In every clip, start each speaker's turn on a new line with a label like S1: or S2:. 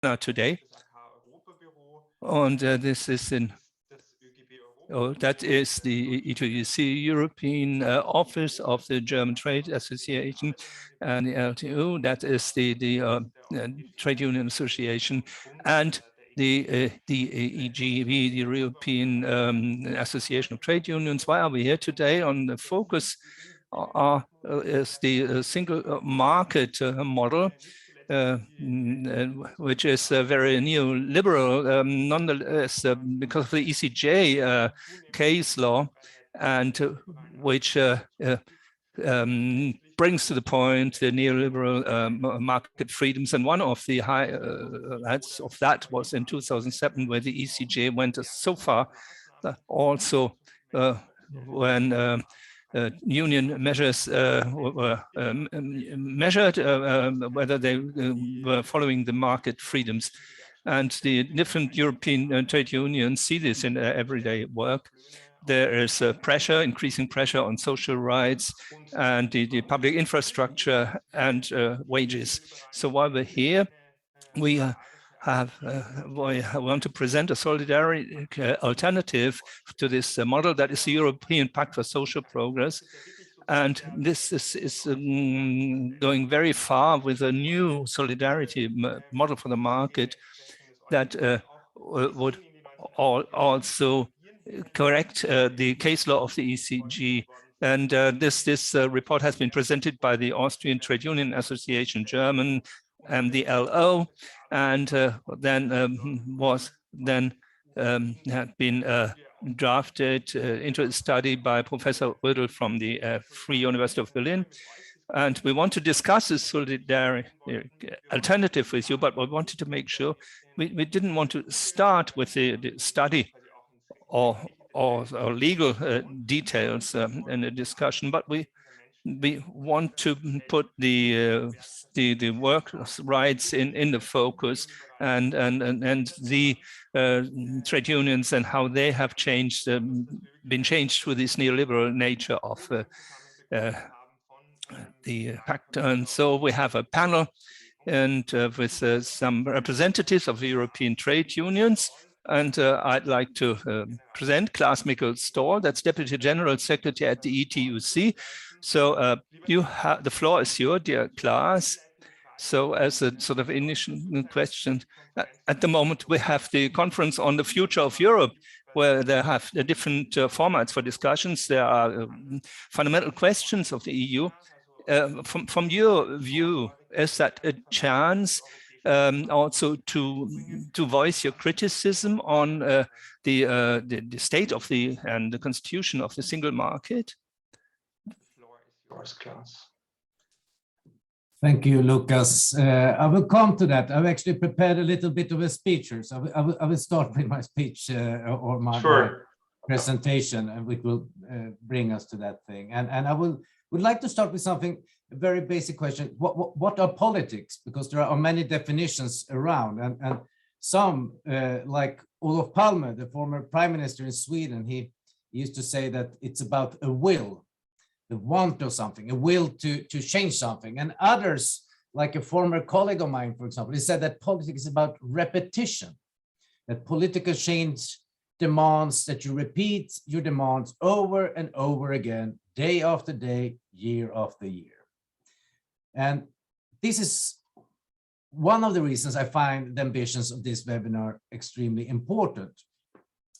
S1: today. And this is in, that is the ETUC, European Office of the German Trade Association, and the LTO, that is the Trade Union Association, and the EGV, the European Association of Trade Unions. Why are we here today? On the focus is the single market model, which is very neoliberal, nonetheless, because of the ECJ case law, and which brings to the point the neoliberal market freedoms. And one of the highlights of that was in 2007, where the ECJ went so far, also when union measures were measured, whether they were following the market freedoms. And the different European trade unions see this in their everyday work. There is pressure, increasing pressure on social rights and the public infrastructure and wages. So while we're here, we want to present a solidarity alternative to this model, that is the European Pact for Social Progress. And this is going very far with a new solidarity model for the market that would also correct the case law of the ECJ. And this report has been presented by the Austrian Trade Union Association, German, and the LO, and then had been drafted into a study by Professor Rödl from the Free University of Berlin. And we want to discuss this solidarity alternative with you, but we wanted to make sure we didn't want to start with the study or legal details in the discussion, but we want to put the workers' rights in the focus, and the trade unions and how they have changed, been changed through this neoliberal nature of the pact. And so we have a panel and with some representatives of the European trade unions. And I'd like to present Klaas Mikkel-Stoll, that's Deputy General Secretary at the ETUC. So the floor is yours, dear Klaas. So as a sort of initial question, at the moment we have the conference on the future of Europe, where they have the different formats for discussions. There are fundamental questions of the EU. From your view, is that a chance also to voice your criticism on the state of and the constitution of the single market?
S2: The floor is yours, Klaas.
S3: Thank you, Lucas. I will come to that. I've actually prepared a little bit of a speech here, so I will start with my speech or my presentation, and which will bring us to that thing. And I would like to start with something, a very basic question. What are politics? Because there are many definitions around, and some, like Olof Palme, the former prime minister in Sweden, he used to say that it's about a will, the want of something, a will to change something. And others, like a former colleague of mine, for example, he said that politics is about repetition, that political change demands that you repeat your demands over and over again, day after day, year after year. And this is one of the reasons I find the ambitions of this webinar extremely important,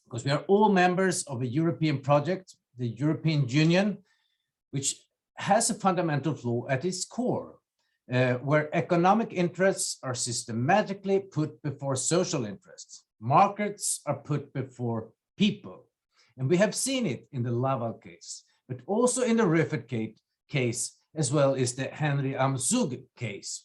S3: because we are all members of a European project, the European Union, which has a fundamental flaw at its core, where economic interests are systematically put before social interests. Markets are put before people. And we have seen it in the Laval case, but also in the Rüffert case, as well as the Henry Am-Zug case.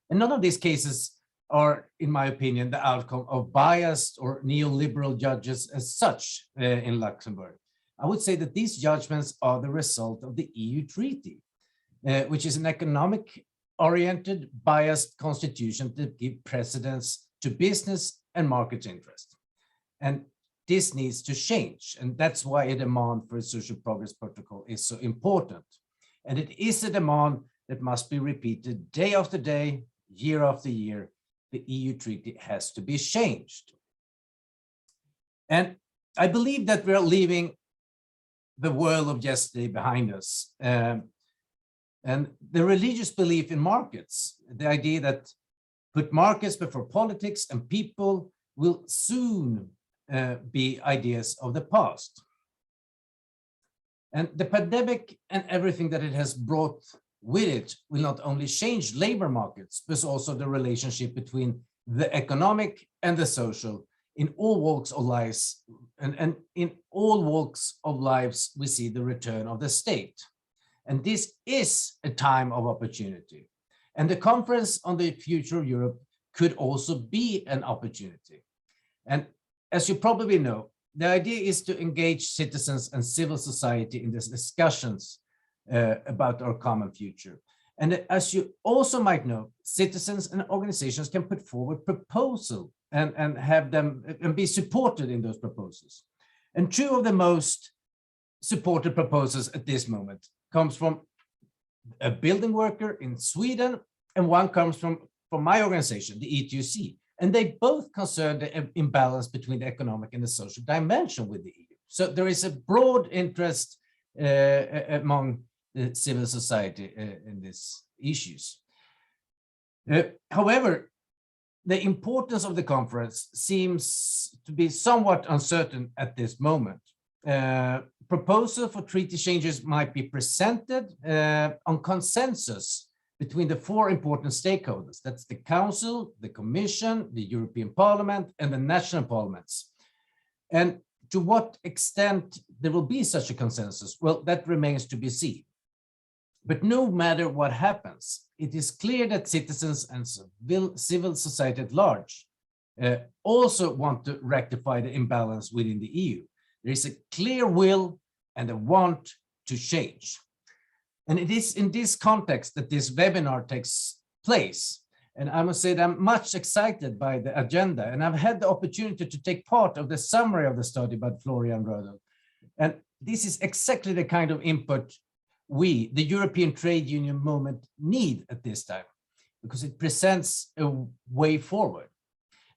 S3: And none of these cases are, in my opinion, the outcome of biased or neoliberal judges as such in Luxembourg. I would say that these judgments are the result of the EU Treaty, which is an economic-oriented, biased constitution that gives precedence to business and market interest. And this needs to change, and that's why a demand for a social progress protocol is so important. And it is a demand that must be repeated day after day, year after year, the EU treaty has to be changed. And I believe that we're leaving the world of yesterday behind us. And the religious belief in markets, the idea that put markets before politics and people will soon be ideas of the past. And the pandemic and everything that it has brought with it will not only change labor markets, but also the relationship between the economic and the social in all walks of lives. And in all walks of lives, we see the return of the state. And this is a time of opportunity. And the conference on the future of Europe could also be an opportunity. And as you probably know, the idea is to engage citizens and civil society in these discussions about our common future. And as you also might know, citizens and organizations can put forward proposals and have them and be supported in those proposals. And two of the most supported proposals at this moment comes from a building worker in Sweden, and one comes from my organization, the E2C. And they both concern the imbalance between the economic and the social dimension with the EU. So there is a broad interest among the civil society in these issues. However, the importance of the conference seems to be somewhat uncertain at this moment. Proposal for treaty changes might be presented on consensus between the four important stakeholders. That's the Council, the Commission, the European Parliament, and the national parliaments. And to what extent there will be such a consensus, well, that remains to be seen. But no matter what happens, it is clear that citizens and civil society at large also want to rectify the imbalance within the EU. There is a clear will and a want to change. And it is in this context that this webinar takes place. And I must say that I'm much excited by the agenda, and I've had the opportunity to take part of the summary of the study by Florian Rödl. And this is exactly the kind of input we, the European trade union movement, need at this time, because it presents a way forward.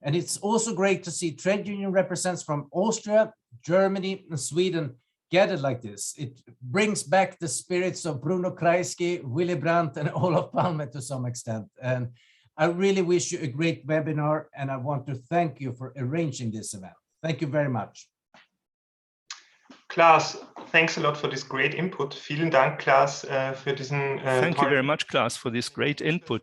S3: And it's also great to see trade union representatives from Austria, Germany, and Sweden gathered like this. It brings back the spirits of Bruno Kreisky, Willy Brandt, and Olof Palme to some extent. And I really wish you a great webinar, and I want to thank you for arranging this event. Thank you very much.
S2: Klaas, thanks a lot for this great input. Vielen Dank, Klaas, für diesen
S1: Thank you very much, Klaas, for this great input.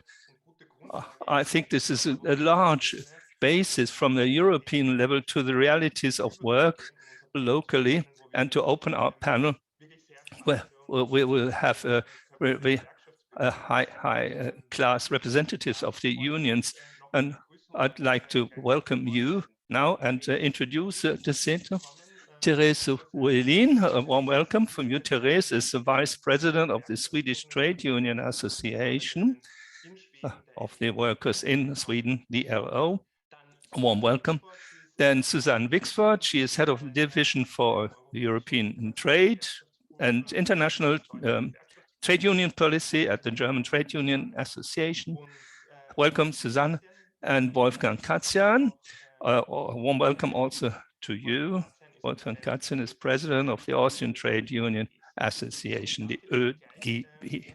S1: I think this is a large basis from the European level to the realities of work locally, and to open our panel where we will have a high class representatives of the unions. And I'd like to welcome you now and introduce the center. Therese Uelin, a warm welcome from you. Therese is the Vice President of the Swedish Trade Union Association of the Workers in Sweden, the LO. A warm welcome. Then Susanne Wixford, she is Head of Division for European Trade and International Trade Union Policy at the German Trade Union Association. Welcome, Susanne. And Wolfgang Katzian, a warm welcome also to you. Wolfgang Katzian is President of the Austrian Trade Union Association, the ÖGB.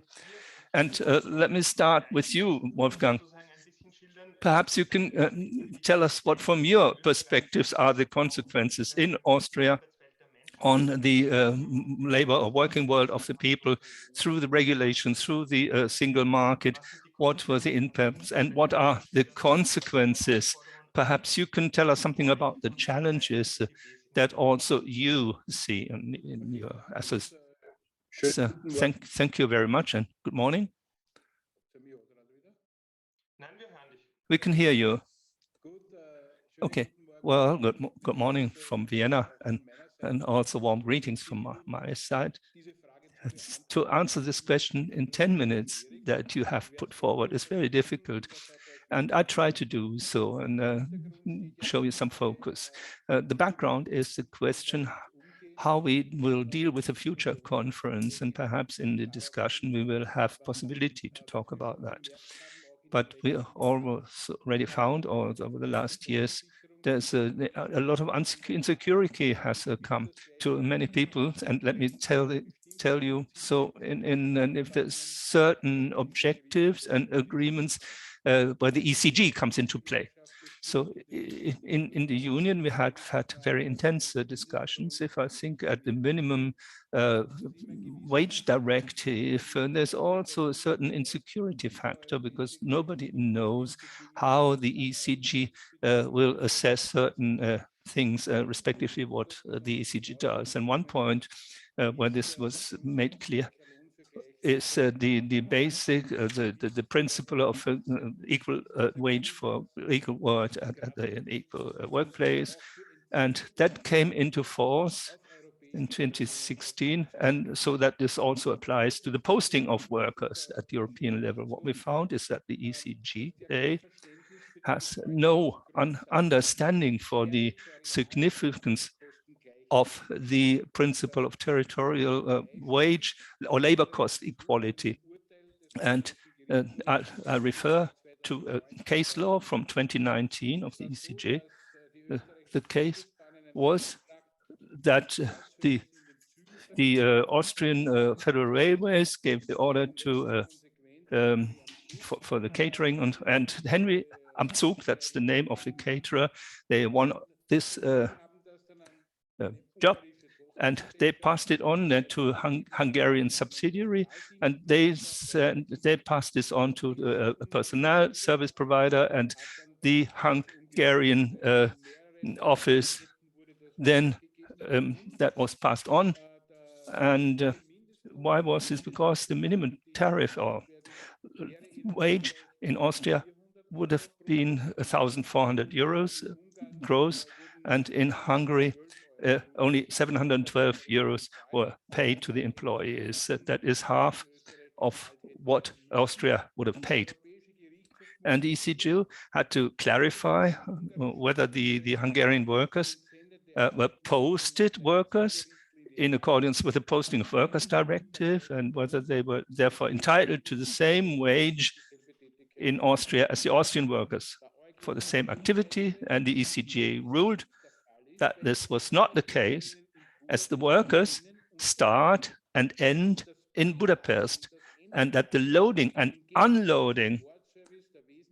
S1: And let me start with you, Wolfgang. Perhaps you can tell us what, from your perspectives, are the consequences in Austria on the labor or working world of the people through the regulations, through the single market. What were the impacts and what are the consequences? Perhaps you can tell us something about the challenges that also you see in your association. So, thank you very much and good morning. We can hear you. Okay. Well, good morning from Vienna, and also warm greetings from my side. To answer this question in 10 minutes that you have put forward is very difficult, and I try to do so and show you some focus. The background is the question how we will deal with a future conference, and perhaps in the discussion we will have possibility to talk about that. but we already found over the last years there's a lot of insecurity has come to many people. And let me tell you, so and if there's certain objectives and agreements where the ECG comes into play. So in the union, we had very intense discussions. If I think at the minimum wage directive, there's also a certain insecurity factor because nobody knows how the ECG will assess certain things, respectively what the ECG does. And one point where this was made clear is the basic, the principle of equal wage for equal work at an equal workplace. And that came into force in 2016. And so that this also applies to the posting of workers at the European level. What we found is that the ECGA has no understanding for the significance of the principle of territorial wage or labor cost equality. And I refer to a case law from 2019 of the ECJ. The case was that the Austrian Federal Railways gave the order to for the catering, and Henry Amzug, that's the name of the caterer, they won this job, and they passed it on to Hungarian subsidiary, and they passed this on to a personnel service provider, and the Hungarian office then that was passed on. And why was this? Because the minimum tariff or wage in Austria would have been 1,400 euros gross, and in Hungary only 712 euros were paid to the employees. That is half of what Austria would have paid. And the ECJ had to clarify whether the Hungarian workers were posted workers in accordance with the Posting of Workers Directive, and whether they were therefore entitled to the same wage in Austria as the Austrian workers for the same activity. And the ECJ ruled that this was not the case, as the workers start and end in Budapest, and that the loading and unloading,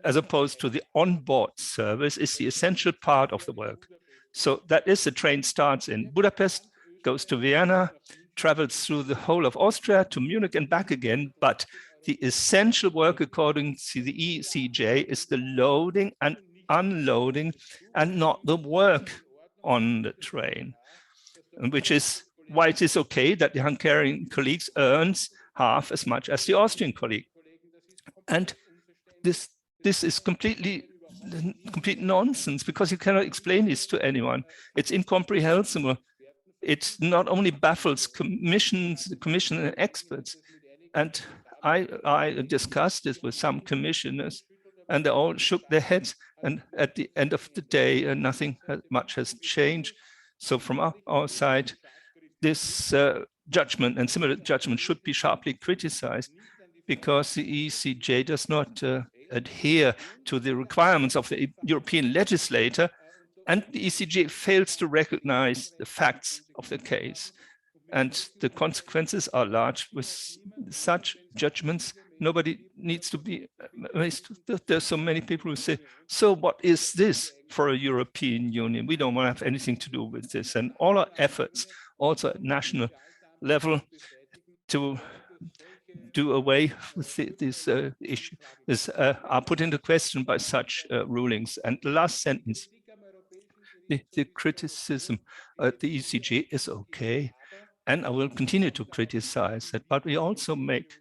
S1: as opposed to the onboard service, is the essential part of the work. So that is, the train starts in Budapest, goes to Vienna, travels through the whole of Austria to Munich and back again, but the essential work according to the ECJ is the loading and unloading and not the work on the train, which is why it is okay that the Hungarian colleagues earns half as much as the Austrian colleague. And this is complete nonsense, because you cannot explain this to anyone. It's incomprehensible. It not only baffles the commission and experts. And I discussed this with some commissioners, and they all shook their heads. And at the end of the day, nothing much has changed. So from our side, this judgment and similar judgment should be sharply criticized, because the ECJ does not adhere to the requirements of the European legislator, and the ECJ fails to recognize the facts of the case. And the consequences are large. With such judgments, nobody needs to be amazed. There's so many people who say, so what is this for a European Union? We don't want to have anything to do with this. And all our efforts, also at national level, to do away with this issue are put into question by such rulings. And the last sentence, the criticism at the ECJ is okay, and I will continue to criticize that, but we also make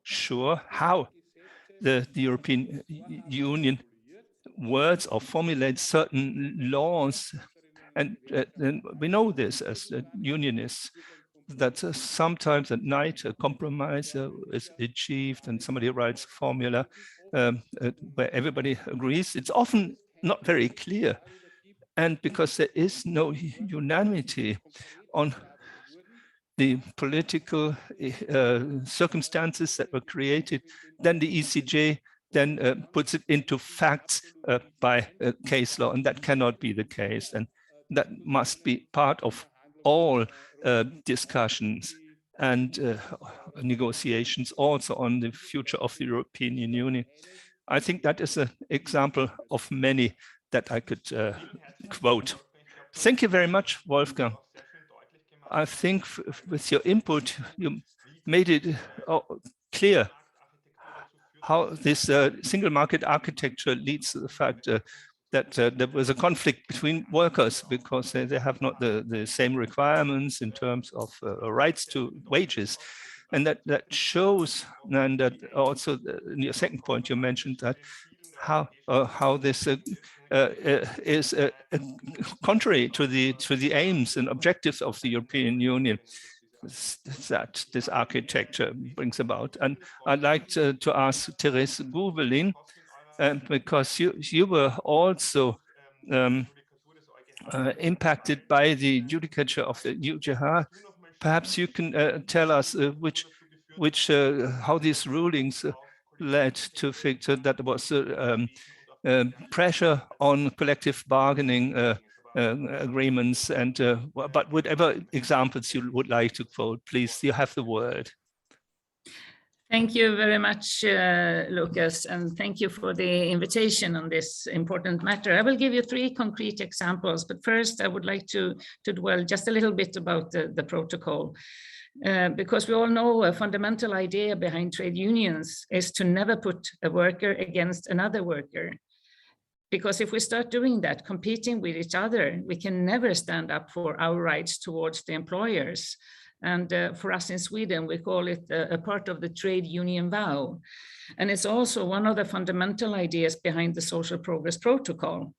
S1: sure how the European Union words or formulates certain laws. And we know this as unionists, that sometimes at night a compromise is achieved and somebody writes a formula where everybody agrees. It's often not very clear. And because there is no unanimity on the political circumstances that were created, then the ECJ then puts it into facts by case law, and that cannot be the case. And that must be part of all discussions and negotiations also on the future of the European Union. I think that is an example of many that I could quote. Thank you very much, Wolfgang. I think with your input, you made it clear how this single market architecture leads to the fact that there was a conflict between workers because they have not the same requirements in terms of rights to wages. And that shows, and that also in your second point, you mentioned that how this is contrary to the aims and objectives of the European Union that this architecture brings about. And I'd like to ask Therese Gubelin, because you were also impacted by the judicature of the UGH. Perhaps you can tell us how these rulings led to that there was pressure on collective bargaining agreements, and but whatever examples you would like to quote, please, you have the word.
S4: Thank you very much, Lucas, and thank you for the invitation on this important matter. I will give you 3 concrete examples, but first I would like to dwell just a little bit about the protocol. Because we all know a fundamental idea behind trade unions is to never put a worker against another worker. Because if we start doing that, competing with each other, we can never stand up for our rights towards the employers. And for us in Sweden, we call it a part of the trade union vow. And it's also one of the fundamental ideas behind the Social Progress Protocol.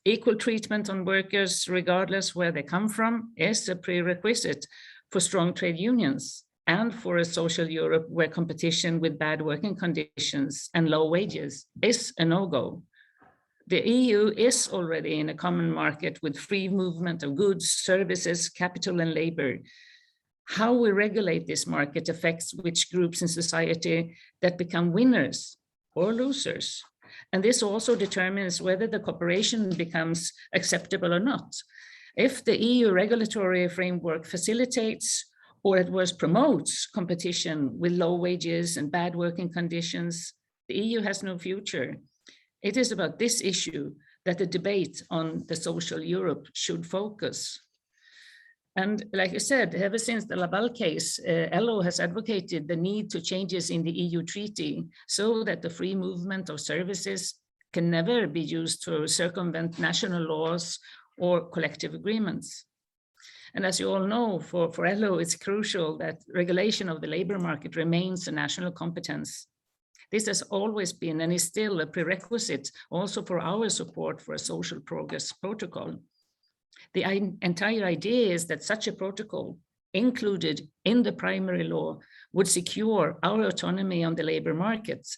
S4: Equal treatment on workers, regardless where they come from, is a prerequisite for strong trade unions and for a social Europe where competition with bad working conditions and low wages is a no-go. The EU is already in a common market with free movement of goods, services, capital, and labor. How we regulate this market affects which groups in society that become winners or losers. And this also determines whether the cooperation becomes acceptable or not. If the EU regulatory framework facilitates or at worst promotes competition with low wages and bad working conditions, the EU has no future. It is about this issue that the debate on the social Europe should focus. And like I said, ever since the Laval case, ELO has advocated the need to changes in the EU treaty so that the free movement of services can never be used to circumvent national laws or collective agreements. And as you all know, for ELO, it's crucial that regulation of the labor market remains a national competence. This has always been and is still a prerequisite also for our support for a social progress protocol. The entire idea is that such a protocol included in the primary law would secure our autonomy on the labor markets,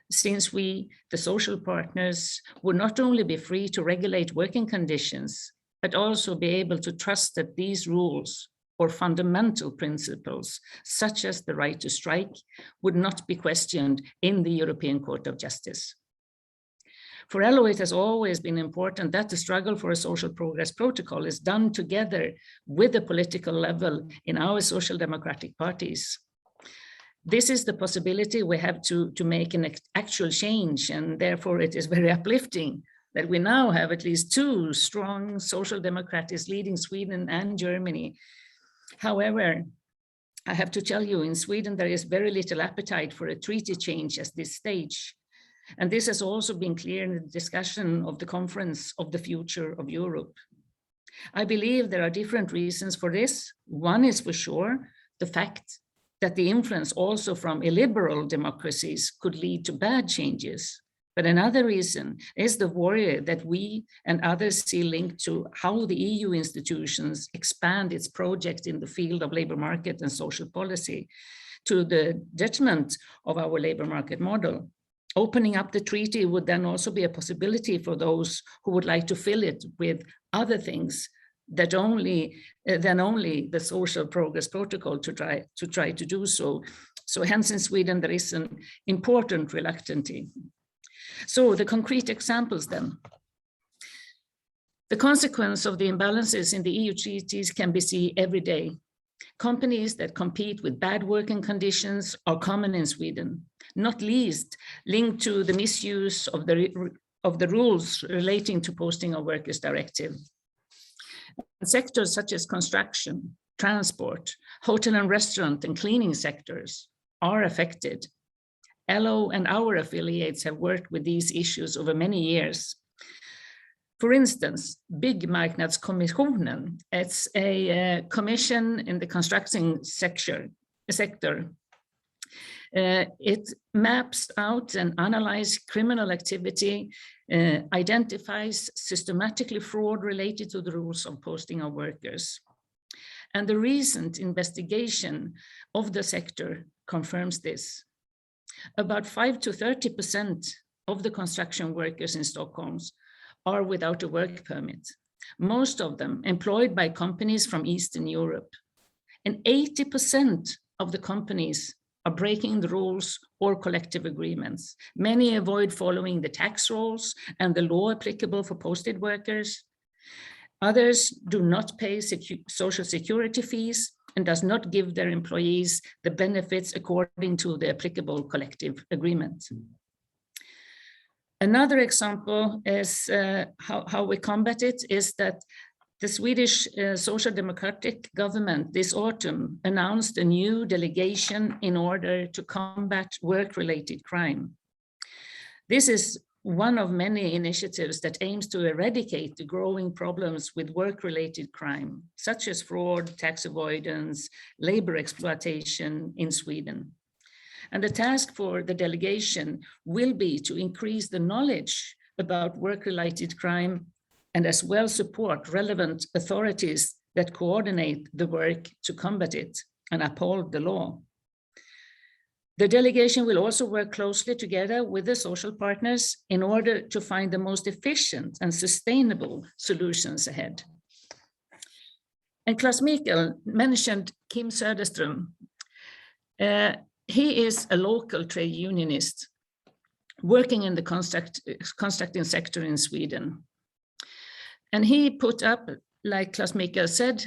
S4: since we, the social partners, would not only be free to regulate working conditions, but also be able to trust that these rules or fundamental principles, such as the right to strike, would not be questioned in the European Court of Justice. For ELO, it has always been important that the struggle for a social progress protocol is done together with the political level in our social democratic parties. This is the possibility we have to make an actual change, and therefore it is very uplifting that we now have at least 2 strong social democrats leading Sweden and Germany. However, I have to tell you, in Sweden, there is very little appetite for a treaty change at this stage. And this has also been clear in the discussion of the Conference of the Future of Europe. I believe there are different reasons for this. One is for sure the fact that the influence also from illiberal democracies could lead to bad changes. But another reason is the worry that we and others see linked to how the EU institutions expand its project in the field of labor market and social policy to the detriment of our labor market model. Opening up the treaty would then also be a possibility for those who would like to fill it with other things that only the Social Progress Protocol to try to do so. So hence in Sweden, there is an important reluctancy. So the concrete examples then. The consequence of the imbalances in the EU treaties can be seen every day. Companies that compete with bad working conditions are common in Sweden, not least linked to the misuse of the rules relating to Posting of Workers Directive. Sectors such as construction, transport, hotel and restaurant and cleaning sectors are affected. LO and our affiliates have worked with these issues over many years. For instance, Byggmarknadskommissionen, it's a commission in the construction sector. It maps out and analyzes criminal activity, identifies systematically fraud related to the rules of posting of workers. And the recent investigation of the sector confirms this. About 5 to 30% of the construction workers in Stockholm are without a work permit, most of them employed by companies from Eastern Europe. And 80% of the companies are breaking the rules or collective agreements. Many avoid following the tax rules and the law applicable for posted workers. Others do not pay social security fees and does not give their employees the benefits according to the applicable collective agreement. Another example is how we combat it is that the Swedish Social Democratic government this autumn announced a new delegation in order to combat work-related crime. This is one of many initiatives that aims to eradicate the growing problems with work-related crime, such as fraud, tax avoidance, labor exploitation in Sweden. And the task for the delegation will be to increase the knowledge about work-related crime and as well support relevant authorities that coordinate the work to combat it and uphold the law. The delegation will also work closely together with the social partners in order to find the most efficient and sustainable solutions ahead. And Claes Mikael mentioned Kim Söderström. He is a local trade unionist working in the constructing sector in Sweden. And he put up, like Claes Mikael said,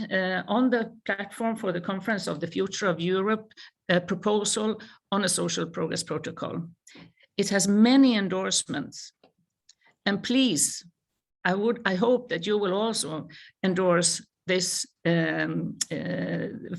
S4: on the platform for the Conference of the Future of Europe, a proposal on a social progress protocol. It has many endorsements. And please, I hope that you will also endorse this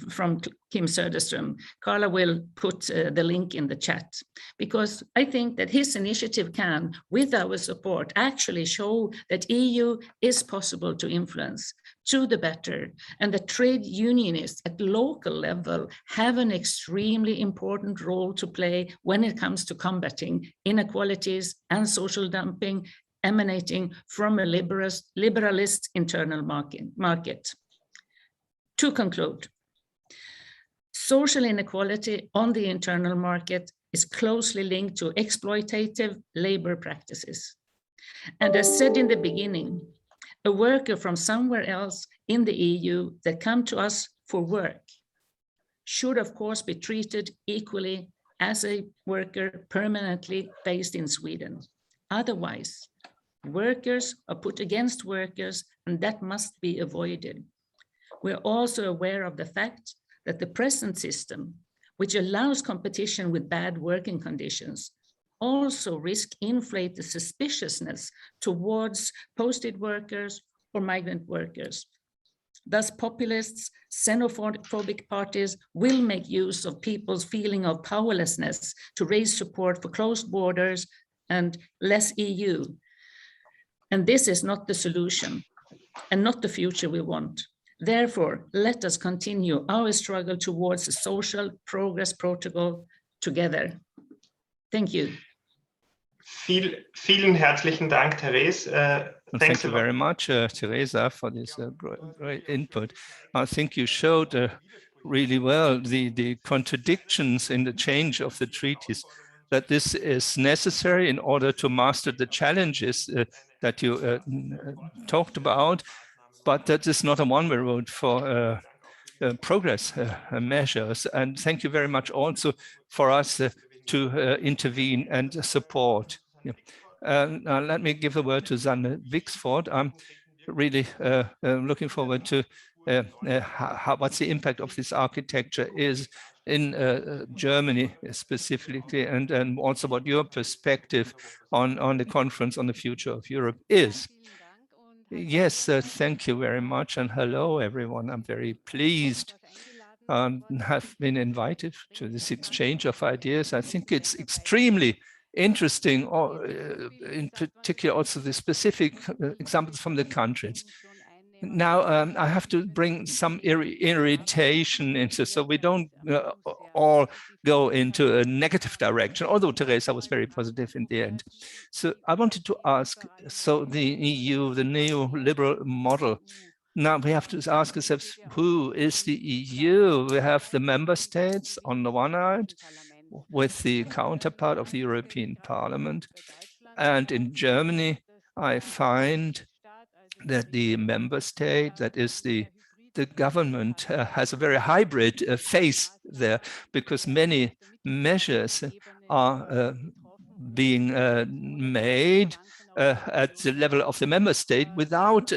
S4: from Kim Söderström. Carla will put the link in the chat, because I think that his initiative can, with our support, actually show that EU is possible to influence to the better, and that trade unionists at local level have an extremely important role to play when it comes to combating inequalities and social dumping emanating from a liberalist internal market. To conclude, social inequality on the internal market is closely linked to exploitative labor practices. And as said in the beginning, a worker from somewhere else in the EU that come to us for work should of course be treated equally as a worker permanently based in Sweden. Otherwise, workers are put against workers, and that must be avoided. We're also aware of the fact that the present system, which allows competition with bad working conditions, also risk inflate the suspiciousness towards posted workers or migrant workers. Thus, populists, xenophobic parties will make use of people's feeling of powerlessness to raise support for closed borders and less EU. And this is not the solution and not the future we want. Therefore, let us continue our struggle towards a social progress protocol together. Thank you.
S2: Vielen herzlichen Dank, Therese.
S1: Thank you very much, Teresa, for this great input. I think you showed really well the contradictions in the change of the treaties, that this is necessary in order to master the challenges that you talked about, but that is not a one-way road for progress measures. And thank you very much also for us to intervene and support. Yeah. Let me give the word to Sanne Wixford. I'm really looking forward to what's the impact of this architecture is in Germany specifically, and also what your perspective on the conference on the future of Europe is. Yes, thank you very much, and hello everyone. I'm very pleased have been invited to this exchange of ideas. I think it's extremely interesting, in particular also the specific examples from the countries. Now, I have to bring some irritation into, so we don't all go into a negative direction, although Teresa was very positive in the end. So I wanted to ask, so the EU, the neoliberal model, now we have to ask ourselves, who is the EU? We have the member states on the one hand, with the counterpart of the European Parliament. And in Germany, I find that the member state, that is the government, has a very hybrid face there, because many measures are being made at the level of the member state without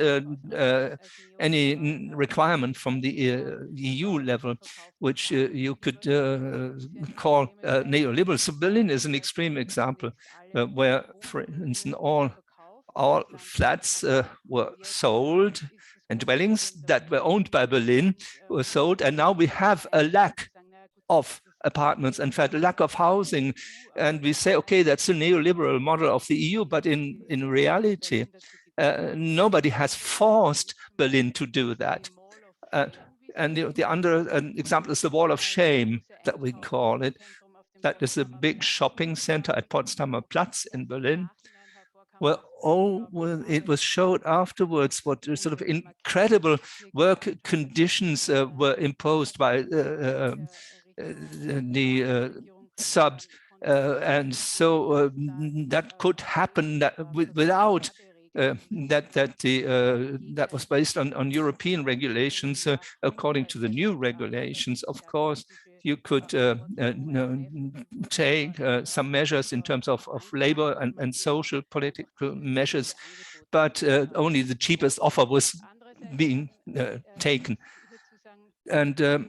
S1: any requirement from the EU level, which you could call neoliberal. So Berlin is an extreme example where, for instance, all flats were sold, and dwellings that were owned by Berlin were sold, and now we have a lack of apartments, in fact, a lack of housing. And we say, okay, that's the neoliberal model of the EU, but in reality, nobody has forced Berlin to do that. And the other example is the wall of shame, that we call it. That is a big shopping center at Potsdamer Platz in Berlin, where it was showed afterwards what sort of incredible work conditions were imposed by the subs. And so that could happen without that was based on European regulations. According to the new regulations, of course, you could take some measures in terms of labor and social political measures, but only the cheapest offer was being taken. And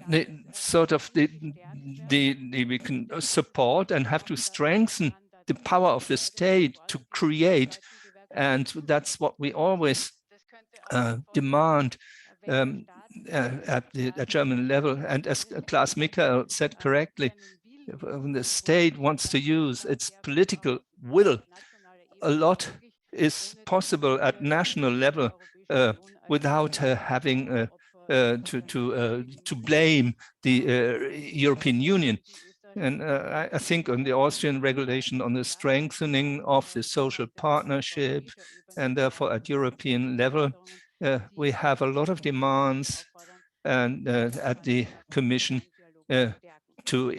S1: we can support and have to strengthen the power of the state to create, and that's what we always demand at the German level. And as Klaas Michael said correctly, when the state wants to use its political will, a lot is possible at national level without having to blame the European Union. And I think on the Austrian regulation on the strengthening of the social partnership, and therefore at European level, we have a lot of demands and at the Commission to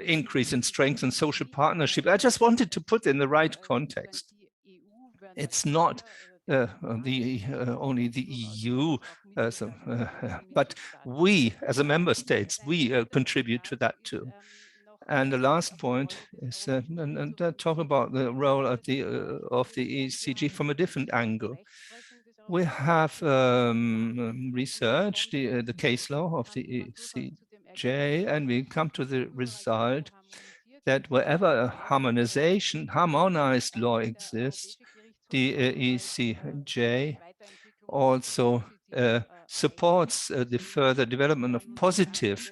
S1: increase and strengthen social partnership. I just wanted to put in the right context. It's not only the EU, but we as a member states, we contribute to that too. And the last point is talk about the role of the ECG from a different angle. We have researched the case law of the ECJ, and we come to the result that wherever a harmonized law exists, the ECJ also supports the further development of positive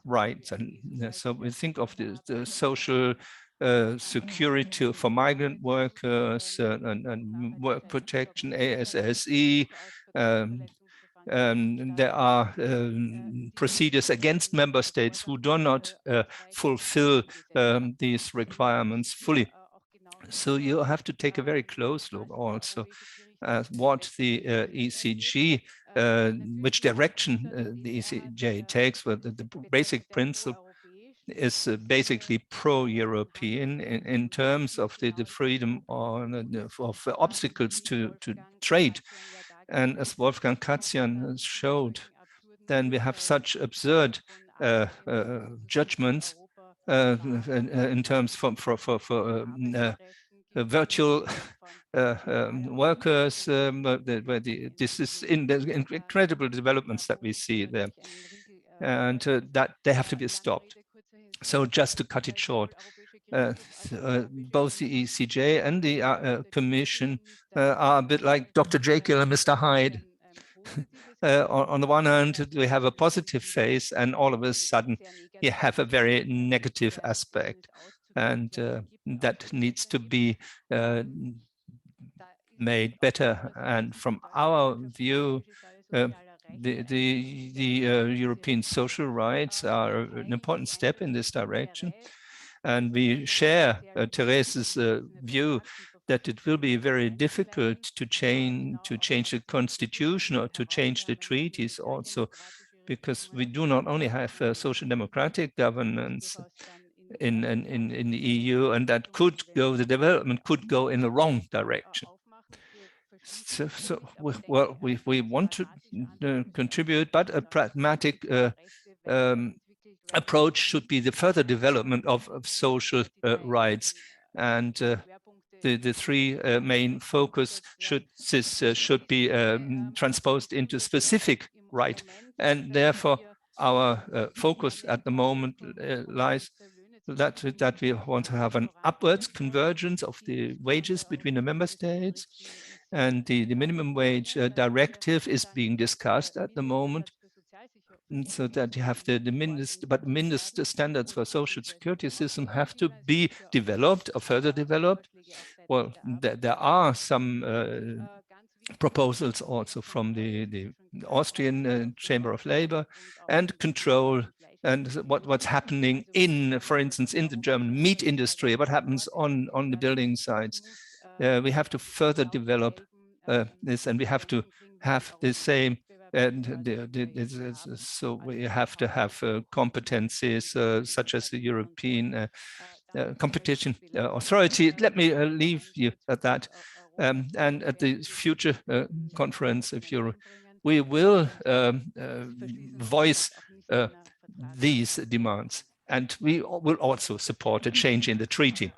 S1: rights. And so we think of the social security for migrant workers and work protection, ASSE. There are procedures against member states who do not fulfill these requirements fully. So you have to take a very close look also at what the ECJ, which direction the ECJ takes, but the basic principle is basically pro-European in terms of the freedom of obstacles to trade. And as Wolfgang Katzian showed, then we have such absurd judgments in terms for virtual workers, this is in the incredible developments that we see there, and that they have to be stopped. So just to cut it short, both the ECJ and the Commission are a bit like Dr. Jekyll and Mr. Hyde. On the one hand, we have a positive face, and all of a sudden you have a very negative aspect, and that needs to be made better. And from our view, the European social rights are an important step in this direction. And we share Therese's view that it will be very difficult to change the constitution or to change the treaties also, because we do not only have social democratic governance in the EU, and that could go, the development could go in the wrong direction. So we want to contribute, but a pragmatic approach should be the further development of social rights, and the three main focus should be transposed into specific right, and therefore our focus at the moment lies that we want to have an upwards convergence of the wages between the member states, and the minimum wage directive is being discussed at the moment, and so that you have the minister standards for social security system have to be developed or further developed. Well, there are some proposals also from the Austrian Chamber of Labor, and control and what's happening in, for instance, in the German meat industry, what happens on the building sites. We have to further develop this, and we have to have the same, and so we have to have competencies such as the European competition authority. Let me leave you at that. And at the future conference of Europe, we will voice these demands, and we will also support a change in the treaty.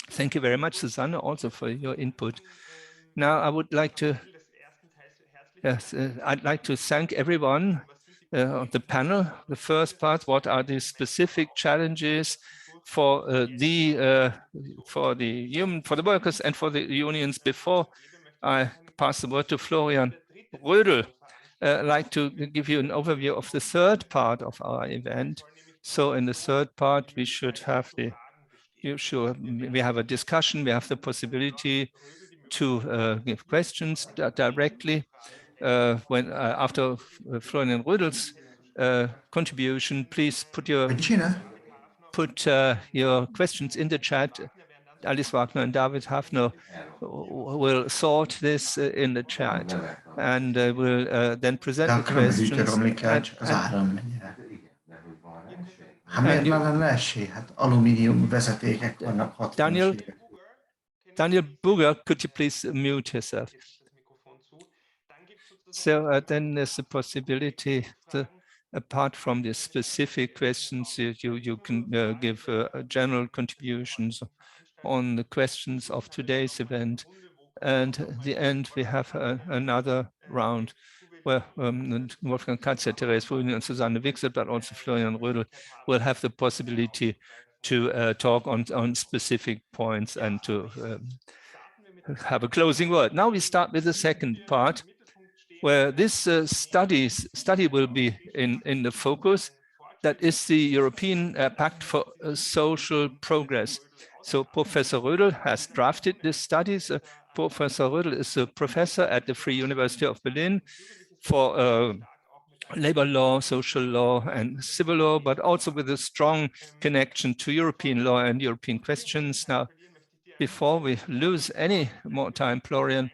S1: Thank you very much, Susanne, also for your input. Now, I would like to I'd like to thank everyone on the panel. The first part: what are the specific challenges for the workers and for the unions? Before I pass the word to Florian Rödl, I'd like to give you an overview of the third part of our event. So in the third part, we should have we have a discussion, we have the possibility to give questions directly. After Florian Rödl's contribution, please put your questions in the chat. Alice Wagner and David Hafner will sort this in the chat, and will then present the questions. Daniel Burger, could you please mute yourself? So then there's a possibility to, apart from the specific questions, you can give general contributions on the questions of today's event. And at the end, we have another round where Wolfgang Katzer, Therese Fulin, and Susanne Wixert, but also Florian Rödl will have the possibility to talk on specific points and to have a closing word. Now we start with the second part, where this study will be in the focus. That is the European Pact for Social Progress. So Professor Rödl has drafted this study. So Professor Rödl is a professor at the Free University of Berlin for labor law, social law, and civil law, but also with a strong connection to European law and European questions. Now, before we lose any more time, Florian,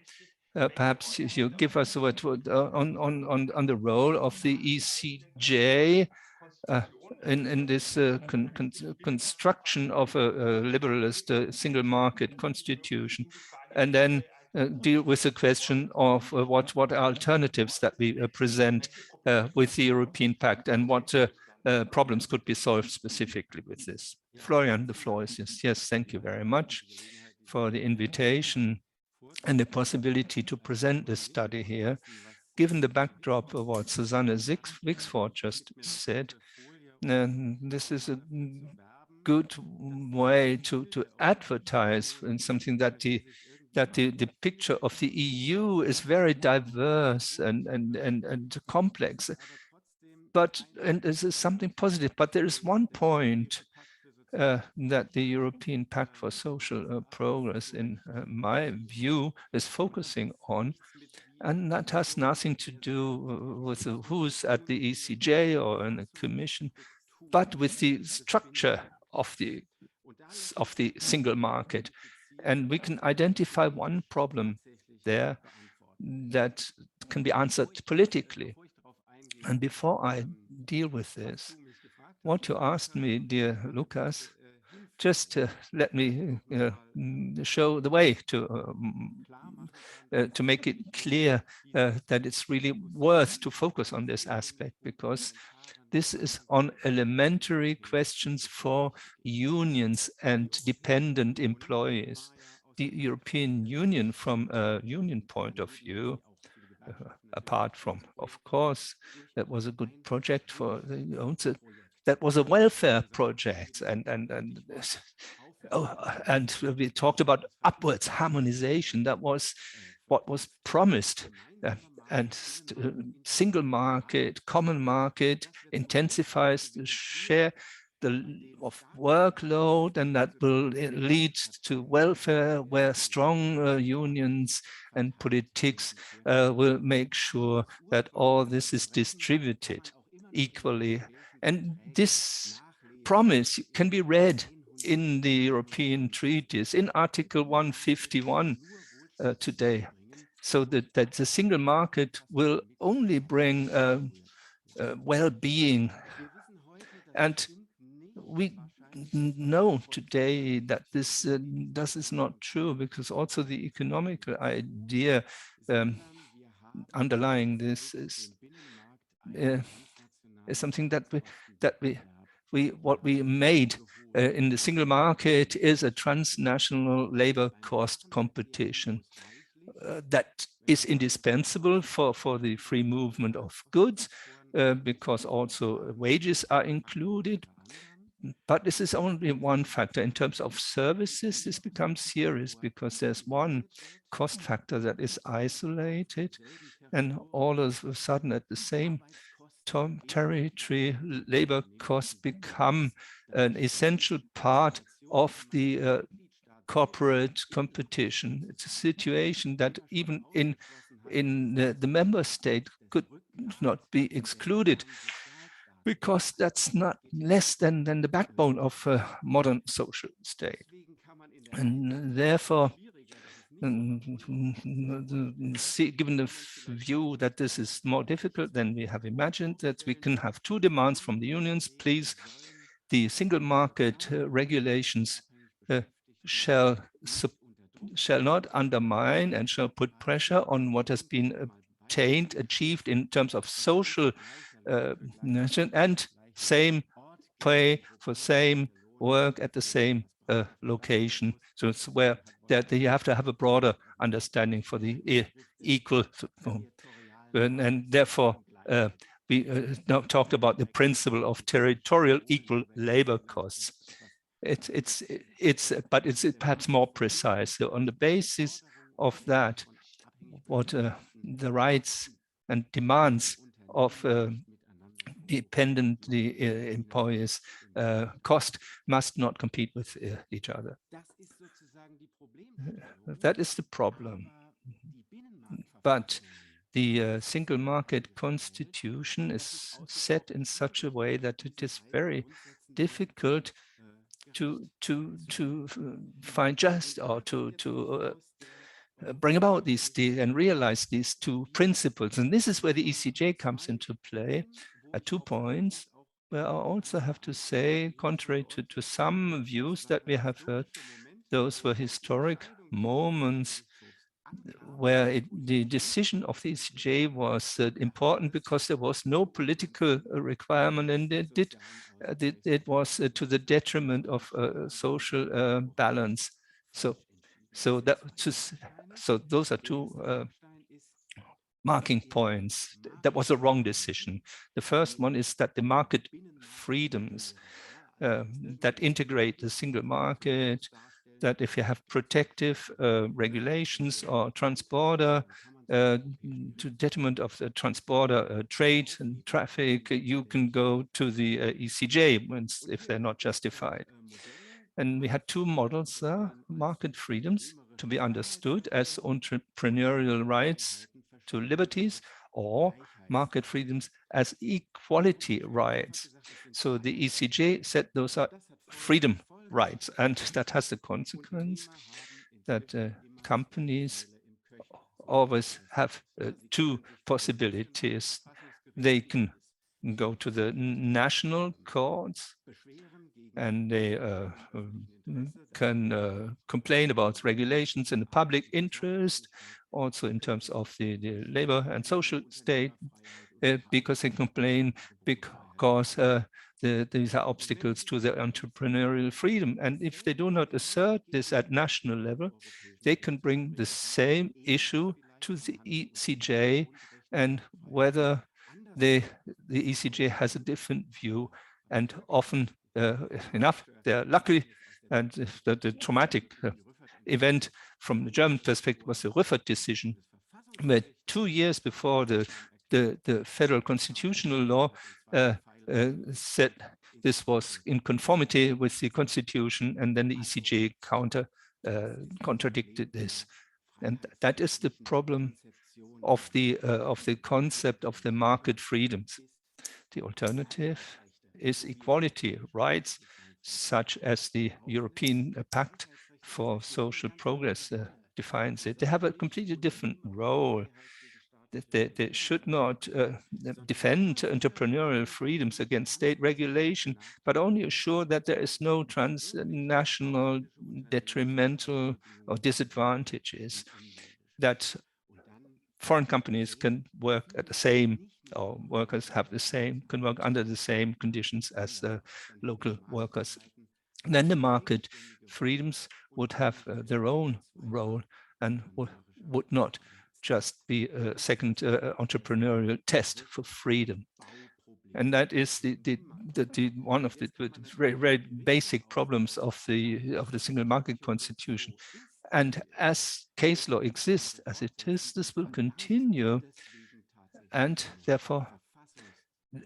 S1: perhaps you give us a word on the role of the ECJ in this construction of a liberalist single market constitution, and then deal with the question of what alternatives that we present with the European Pact, and what problems could be solved specifically with this. Florian, the floor is yours. Yes, thank you very much for the invitation and the possibility to present this study here. Given the backdrop of what Susanne Wixford just said, this is a good way to advertise in something that the picture of the EU is very diverse and complex. But, and this is something positive, but there is one point that the European Pact for Social Progress, in my view, is focusing on, and that has nothing to do with who's at the ECJ or in the Commission, but with the structure of the single market. And we can identify one problem there that can be answered politically. And before I deal with this, what you asked me, dear Lucas, just let me show the way to make it clear that it's really worth to focus on this aspect, because this is on elementary questions for unions and dependent employees. The European Union, from a union point of view, apart from, of course, that was a good project for the that was a welfare project, and we talked about upwards harmonization. That was what was promised, and single market, common market intensifies the share of workload, and that will lead to welfare, where strong unions and politics will make sure that all this is distributed equally. And this promise can be read in the European Treaties, in Article 151 today, so that the single market will only bring well-being. And we know today that this is not true, because also the economical idea underlying this is something that what we made in the single market is a transnational labor cost competition that is indispensable for the free movement of goods, because also wages are included. But this is only one factor. In terms of services, this becomes serious, because there's one cost factor that is isolated, and all of a sudden at the same territory, labor costs become an essential part of the corporate competition. It's a situation that even in the member state could not be excluded, because that's not less than the backbone of a modern social state. And therefore, given the view that this is more difficult than we have imagined, that we can have two demands from the unions: please, the single market regulations shall not undermine and shall put pressure on what has been achieved in terms of social and same pay for same work at the same location. So it's where that you have to have a broader understanding for the equal, and therefore we now talked about the principle of territorial equal labor costs. But it's perhaps more precise. So on the basis of that, what the rights and demands of dependent employees cost must not compete with each other. That is the problem. But the single market constitution is set in such a way that it is very difficult to find just, or to bring about these and realize these two principles. And this is where the ECJ comes into play at 2 points, where I also have to say, contrary to some views that we have heard, those were historic moments where the decision of the ECJ was important because there was no political requirement, and it was to the detriment of social balance. So those are two marking points. That was a wrong decision. The first one is that the market freedoms that integrate the single market, that if you have protective regulations or transborder to detriment of the transborder trade and traffic, you can go to the ECJ if they're not justified. And we had two models there, market freedoms to be understood as entrepreneurial rights to liberties, or market freedoms as equality rights. So the ECJ said those are freedom rights, and that has the consequence that companies always have two possibilities. They can go to the national courts and they can complain about regulations in the public interest, also in terms of the labor and social state, because they complain because these are obstacles to their entrepreneurial freedom. And if they do not assert this at national level, they can bring the same issue to the ECJ, and whether the ECJ has a different view. And often enough, they're lucky, and the traumatic event from the German perspective was the Rüffert decision, where 2 years before the federal constitutional law said this was in conformity with the constitution, and then the ECJ contradicted this. And that is the problem of the concept of the market freedoms. The alternative is equality rights, such as the European Pact for Social Progress defines it. They have a completely different role. They should not defend entrepreneurial freedoms against state regulation, but only assure that there is no transnational detrimental or disadvantages, that foreign companies can work at the same, or workers have the same, can work under the same conditions as the local workers. And then the market freedoms would have their own role and would not just be a second entrepreneurial test for freedom. And that is one of the very, very basic problems of the single market constitution. And as case law exists as it is, this will continue, and therefore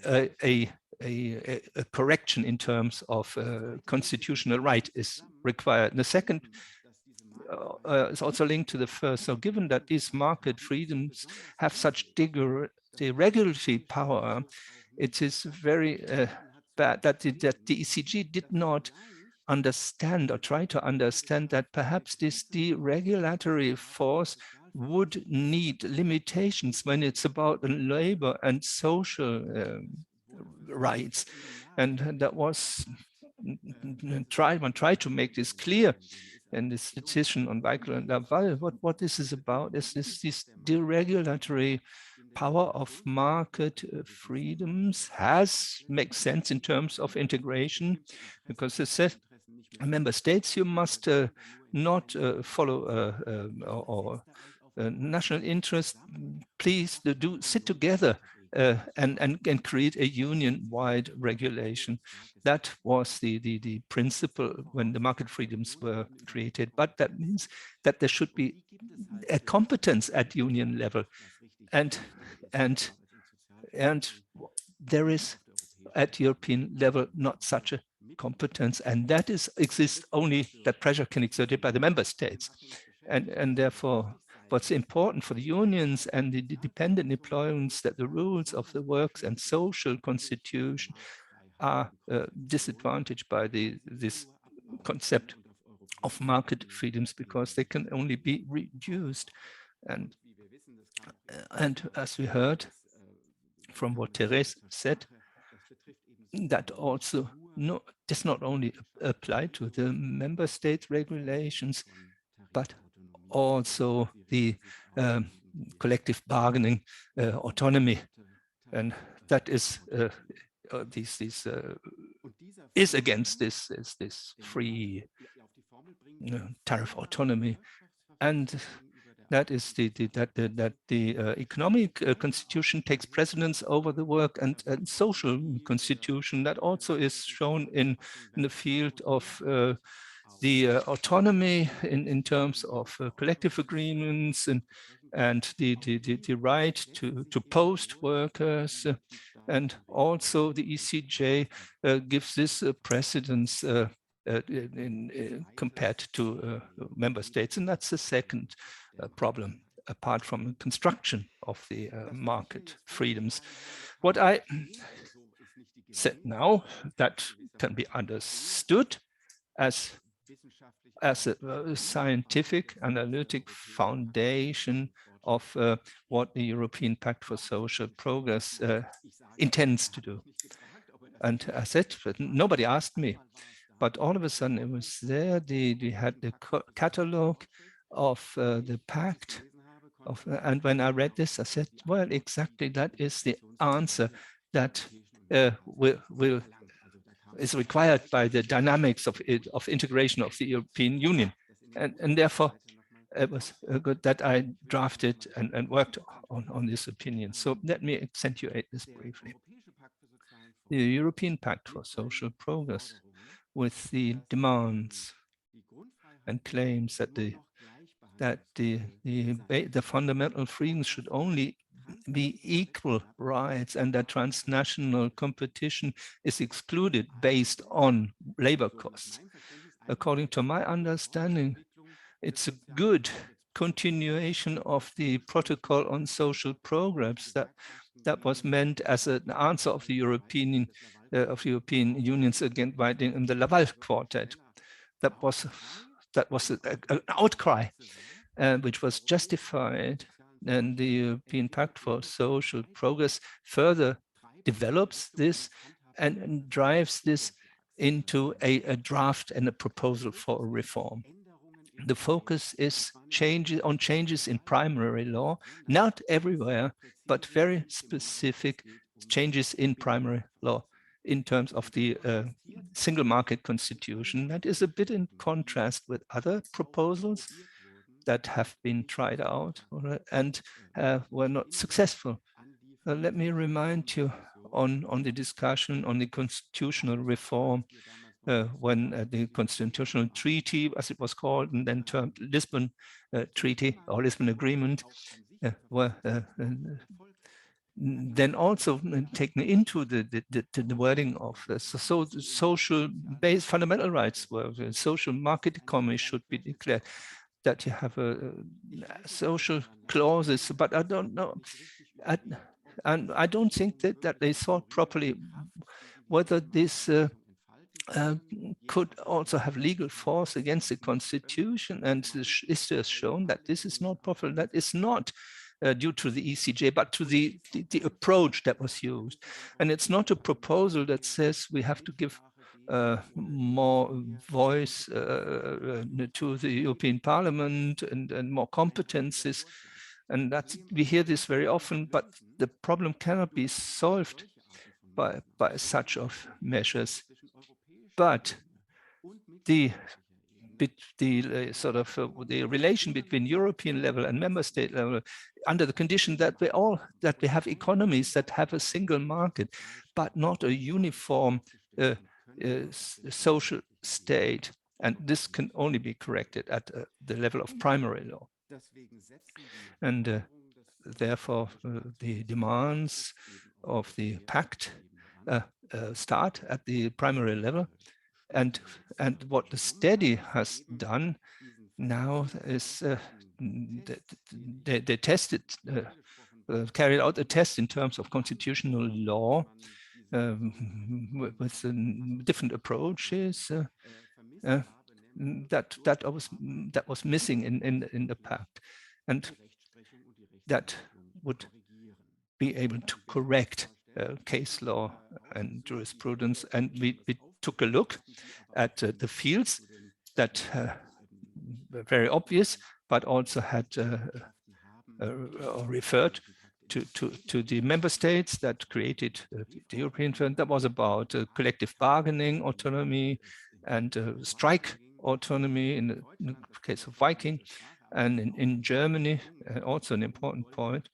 S1: a correction in terms of constitutional right is required. And the second is also linked to the first. So given that these market freedoms have such regulatory power, it is very bad that the ECJ did not understand or try to understand that perhaps this deregulatory force would need limitations when it's about labor and social rights. And that was one tried to make this clear in this decision on Weichel and Laval. What this is about is this deregulatory power of market freedoms makes sense in terms of integration, because it said, member states, you must not follow or national interest. Please sit together and create a union-wide regulation. That was the principle when the market freedoms were created. But that means that there should be a competence at union level, and there is at European level not such a competence, and that exists only, that pressure can exert it by the member states. And therefore, what's important for the unions and the dependent employers, that the rules of the works and social constitution are disadvantaged by this concept of market freedoms, because they can only be reduced. And as we heard from what Therese said, that also does not only apply to the member state regulations, but also the collective bargaining autonomy, and that is is against this free tariff autonomy, and that is that the economic constitution takes precedence over the work and social constitution. That also is shown in the field of the autonomy in terms of collective agreements and the right to post workers, and also the ECJ gives this precedence compared to member states, and that's the second problem, apart from the construction of the market freedoms. What I said now, that can be understood as a scientific analytic foundation of what the European Pact for Social Progress intends to do. And I said, but nobody asked me, but all of a sudden it was there. They had the catalog of the pact, and when I read this, I said, well, exactly, that is the answer that is required by the dynamics of integration of the European Union. And therefore, it was good that I drafted and worked on this opinion. So let me accentuate this briefly. The European Pact for Social Progress, with the demands and claims that the fundamental freedoms should only be equal rights, and that transnational competition is excluded based on labor costs. According to my understanding, it's a good continuation of the protocol on social progress that was meant as an answer of the European Unions against in the Laval Quartet. That was an outcry, which was justified, and the European Pact for Social Progress further develops this and drives this into a draft and a proposal for a reform. The focus is on changes in primary law, not everywhere, but very specific changes in primary law in terms of the single market constitution. That is a bit in contrast with other proposals that have been tried out and were not successful. Let me remind you on the discussion on the constitutional reform when the constitutional treaty, as it was called, and then termed Lisbon Treaty or Lisbon Agreement, were then also taken into the wording of social-based fundamental rights, where the social market economy should be declared, that you have social clauses, but I don't know, and I don't think that they thought properly whether this could also have legal force against the constitution, and history has shown that this is not proper. That is not due to the ECJ, but to the approach that was used. And it's not a proposal that says we have to give more voice to the European Parliament and more competences. And that's, we hear this very often, but the problem cannot be solved by such of measures. But the relation between European level and member state level, under the condition that we have economies that have a single market, but not a uniform social state, and this can only be corrected at the level of primary law. And therefore, the demands of the pact start at the primary level, and what the study has done now is they tested, carried out a test in terms of constitutional law with different approaches that was missing in the pact, and that would be able to correct case law and jurisprudence. And we took a look at the fields that were very obvious, but also had referred to the member states that created the European Fund. That was about collective bargaining autonomy and strike autonomy in the case of Viking. And in Germany, also an important point,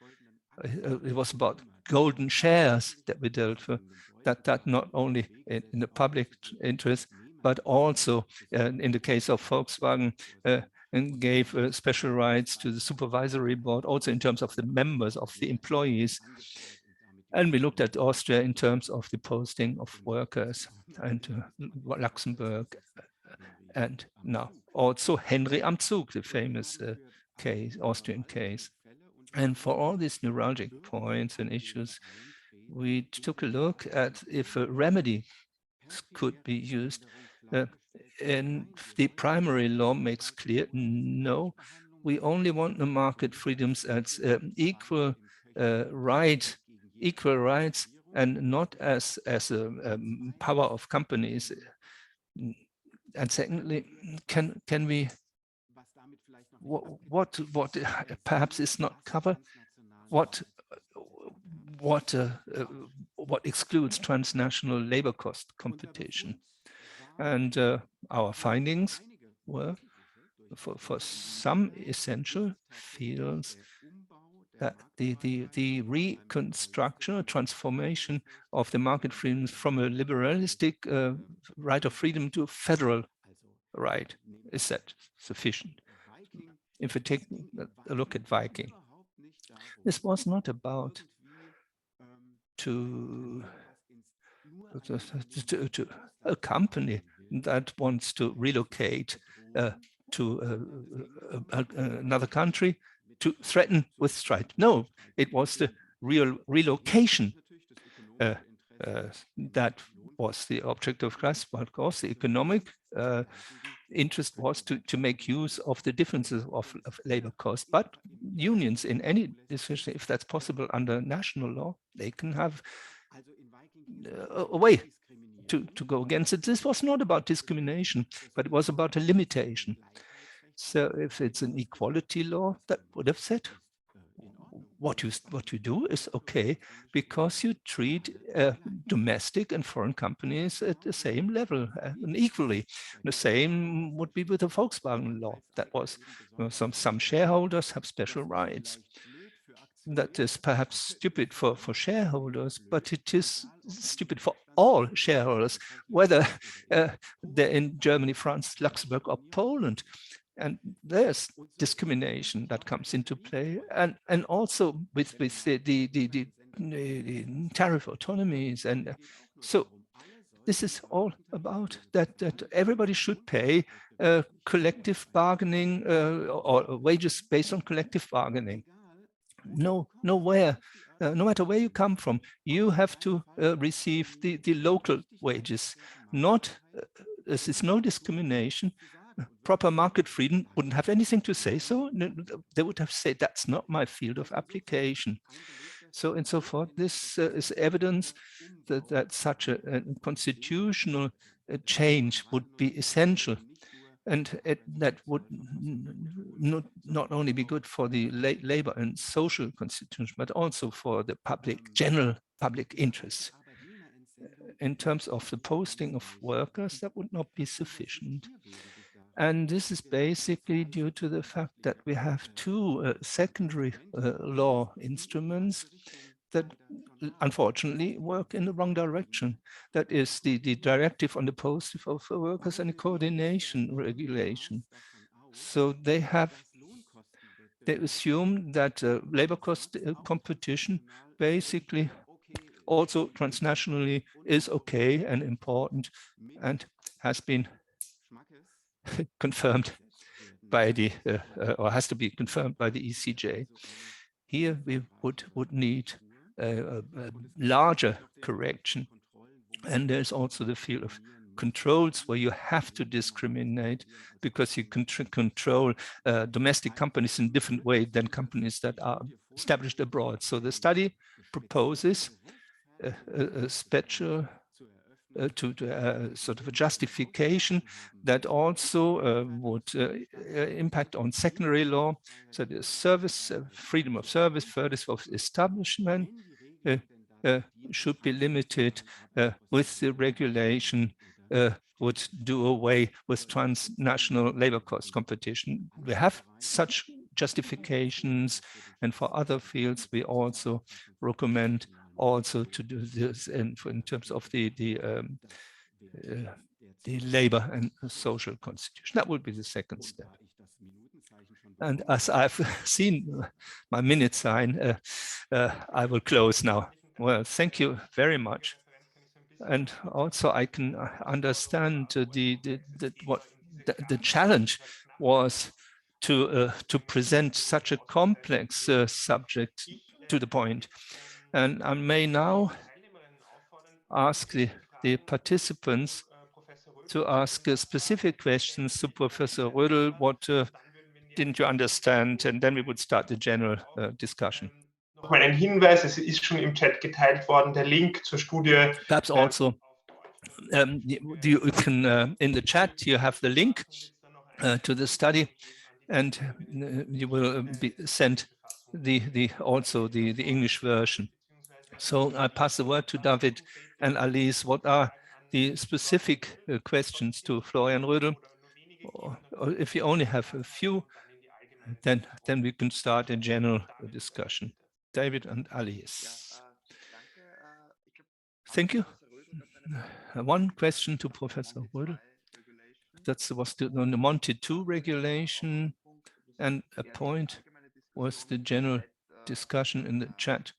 S1: it was about golden shares that we dealt with, that not only in the public interest, but also in the case of Volkswagen, and gave special rights to the supervisory board, also in terms of the members, of the employees. And we looked at Austria in terms of the posting of workers, and Luxembourg, and now also Henry am Zug, the famous case, Austrian case. And for all these neuralgic points and issues, we took a look at if a remedy could be used. And the primary law makes clear, no, we only want the market freedoms as equal rights, and not as a power of companies. And secondly, can we, what perhaps is not covered, what excludes transnational labor cost competition? And our findings were, for some essential fields, that the reconstruction or transformation of the market freedoms from a liberalistic right of freedom to a federal right is that sufficient. If we take a look at Viking, this was not about to a company that wants to relocate to another country to threaten with strike. No, it was the real relocation that was the object of class, but of course the economic interest was to make use of the differences of labor costs. But unions in any decision, if that's possible under national law, they can have a way to go against it. This was not about discrimination, but it was about a limitation. So if it's an equality law, that would have said, what you do is okay, because you treat domestic and foreign companies at the same level and equally. The same would be with the Volkswagen law. That was, some shareholders have special rights. That is perhaps stupid for shareholders, but it is stupid for all shareholders, whether they're in Germany, France, Luxembourg, or Poland. And there's discrimination that comes into play, and also with the tariff autonomies. And so this is all about that everybody should pay collective bargaining or wages based on collective bargaining. No matter where you come from, you have to receive the local wages. This is no discrimination. Proper market freedom wouldn't have anything to say so. They would have said, that's not my field of application. So and so forth. This is evidence that such a constitutional change would be essential. And that would not only be good for the labor and social constitution, but also for the general public interest. In terms of the posting of workers, that would not be sufficient. And this is basically due to the fact that we have two secondary law instruments that unfortunately work in the wrong direction. That is the directive on the posting of workers and the coordination regulation. So they assume that labor cost competition basically also transnationally is okay and important, and has been confirmed by the or has to be confirmed by the ECJ. Here we would need a larger correction, and there's also the field of controls where you have to discriminate because you can control domestic companies in a different way than companies that are established abroad. So the study proposes a special sort of a justification that also would impact on secondary law. So the service, freedom of service, freedom of establishment should be limited with the regulation would do away with transnational labor cost competition. We have such justifications, and for other fields, we also recommend also to do this in terms of the labor and social constitution. That would be the second step. And as I've seen my minute sign, I will close now. Well, thank you very much. And also I can understand what the challenge was to present such a complex subject to the point. And I may now ask the participants to ask specific questions to Professor Rödl. What didn't you understand? And then we would start the general discussion.
S2: Nochmal ein Hinweis, es ist schon im Chat geteilt worden, der Link zur Studie.
S1: Perhaps also you can, in the chat, you have the link to the study, and you will be sent also the English version. So I pass the word to David and Alice. What are the specific questions to Florian Rödl? Or if you only have a few, then we can start a general discussion. David and Alice. Thank you. One question to Professor Rödl. That was on the Monti II regulation, and a point was the general discussion in the chat.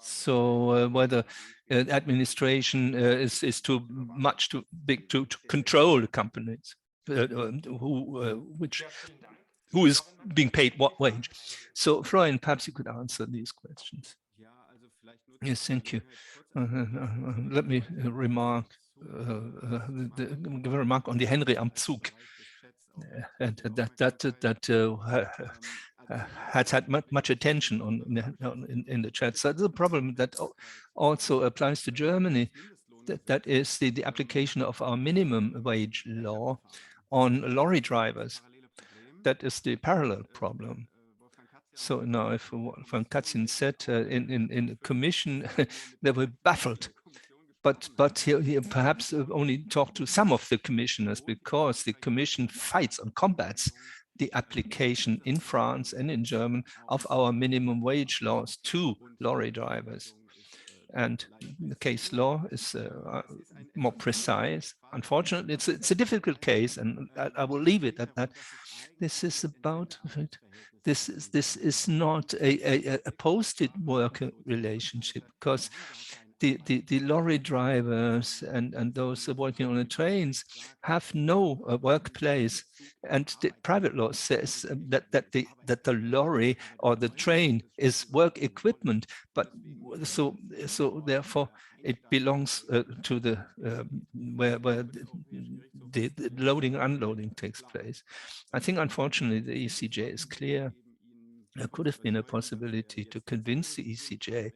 S1: So whether administration is too big to control the companies, who is being paid what wage. So Florian, perhaps you could answer these questions. Yes, thank you. Let me remark, give a remark on the Henry am Zug. And that has had much attention in the chat. So the problem that also applies to Germany, that is the application of our minimum wage law on lorry drivers. That is the parallel problem. So now, if Wolfgang Katzin said in the commission, they were baffled. But he perhaps only talked to some of the commissioners, because the commission fights and combats the application in France and in Germany of our minimum wage laws to lorry drivers. And the case law is more precise. Unfortunately, it's a difficult case, and I will leave it at that. This is about this is not a posted worker relationship, because the lorry drivers and those working on the trains have no workplace, and the private law says that the lorry or the train is work equipment, but so therefore it belongs to the where the loading and unloading takes place. I think unfortunately the ECJ is clear. There could have been a possibility to convince the ECJ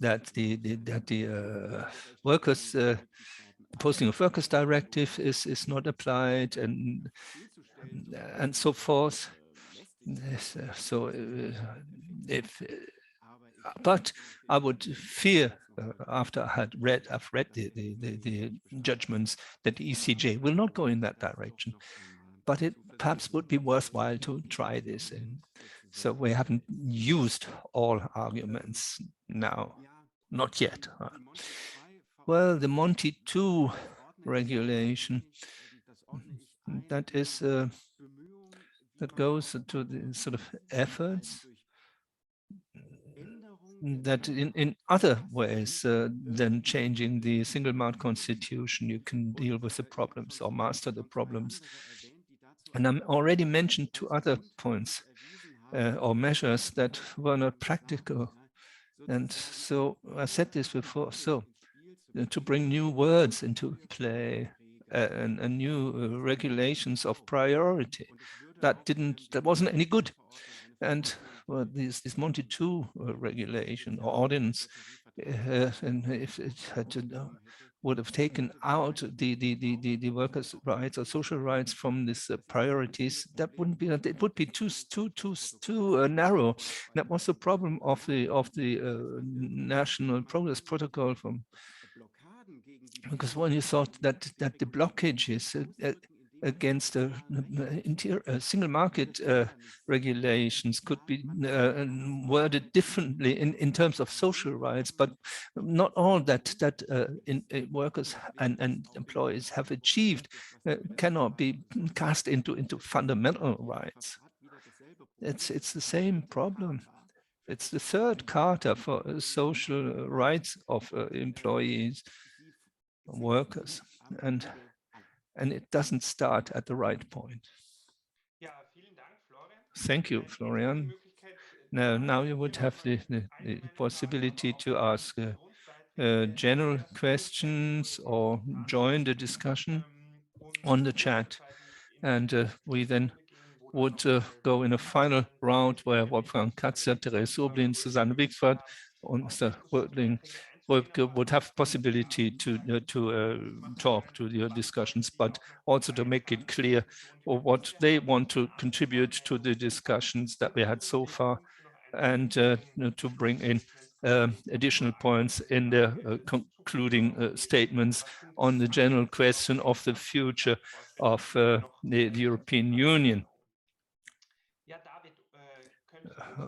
S1: that the workers posting of workers directive is not applied, and so forth. So but I would fear, after I've read the judgments, that the ECJ will not go in that direction. But it perhaps would be worthwhile to try this. So we haven't used all arguments now, not yet. Well, the Monti II regulation, that is that goes to the sort of efforts that in other ways than changing the single market constitution, you can deal with the problems or master the problems. And I already mentioned two other points or measures that were not practical. And so I said this before, so to bring new words into play and new regulations of priority, that wasn't any good. And well, this Monti II regulation or ordinance, and if it had would have taken out the workers' rights or social rights from these priorities, that wouldn't be. It would be too narrow. That was the problem of the National Progress Protocol from. Because when you thought that the blockages against single market regulations could be worded differently in terms of social rights, but not all that workers and employees have achieved cannot be cast into fundamental rights. It's the same problem. It's the third Charter for social rights of employees, workers, and it doesn't start at the right point. Thank you, Florian. Now you would have the possibility to ask general questions or join the discussion on the chat, and we then would go in a final round where Wolfgang Katzer, Therese Oblin, Susanne Wigford, and Mr. Rödl would have possibility to talk to your discussions, but also to make it clear what they want to contribute to the discussions that we had so far, and to bring in additional points in their concluding statements on the general question of the future of the European Union.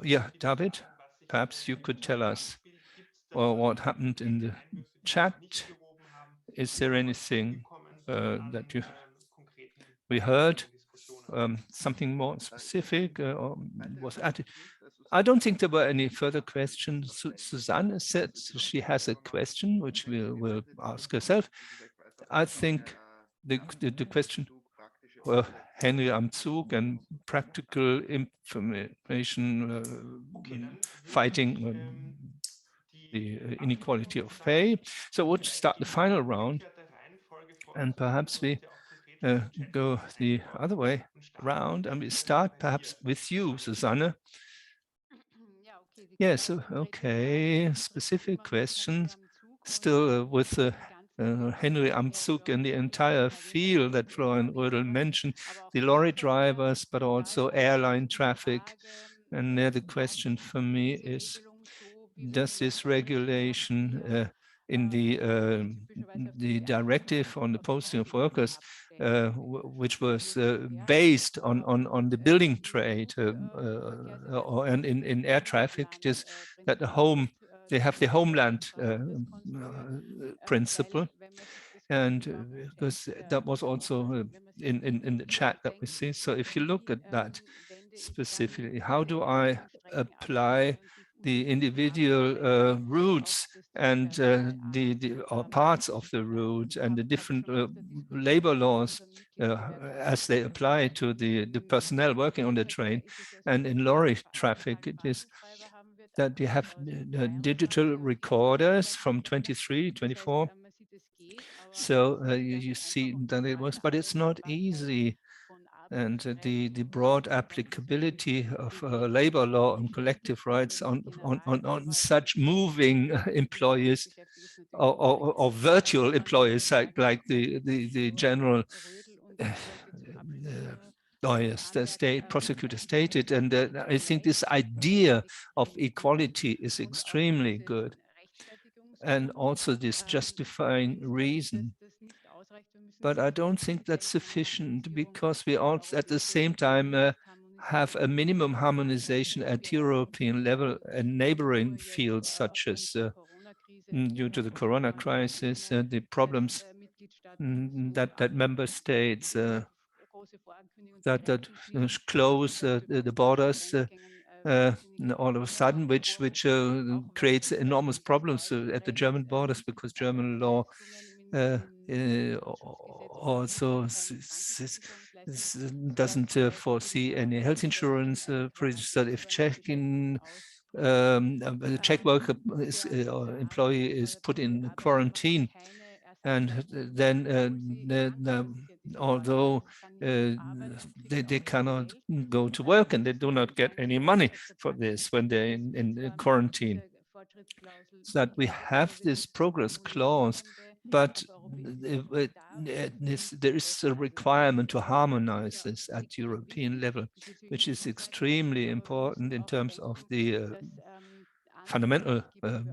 S1: Yeah, David, perhaps you could tell us what happened in the chat. Is there anything that we heard? Something more specific? Or was added? I don't think there were any further questions. Susanne said she has a question, which we will ask herself. I think the question Henry am Zug and practical information fighting the inequality of pay. So we'll start the final round, and perhaps we go the other way around, and we start perhaps with you, Susanne. Yes, okay, specific questions, still with Henry am Zug and the entire field that Florian Rödl mentioned, the lorry drivers, but also airline traffic. And there the question for me is, does this regulation in the directive on the posting of workers, which was based on the building trade or in air traffic, just that they have the homeland principle, and because that was also in the chat that we see. So if you look at that specifically, how do I apply the individual routes and the parts of the route and the different labor laws as they apply to the personnel working on the train? And in lorry traffic, it is that you have digital recorders from 23, 24. So you see that it works, but it's not easy. And the broad applicability of labor law and collective rights on such moving employees or virtual employees like the general lawyers, the state prosecutor stated. And I think this idea of equality is extremely good. And also this justifying reason. But I don't think that's sufficient, because we also at the same time have a minimum harmonization at European level and neighboring fields, such as due to the corona crisis, the problems that member states that close the borders all of a sudden, which creates enormous problems at the German borders, because German law also doesn't foresee any health insurance. For instance, if a Czech worker or employee is put in quarantine, and then although they cannot go to work and they do not get any money for this when they're in quarantine. So that we have this progress clause, but there is a requirement to harmonize this at European level, which is extremely important in terms of the fundamental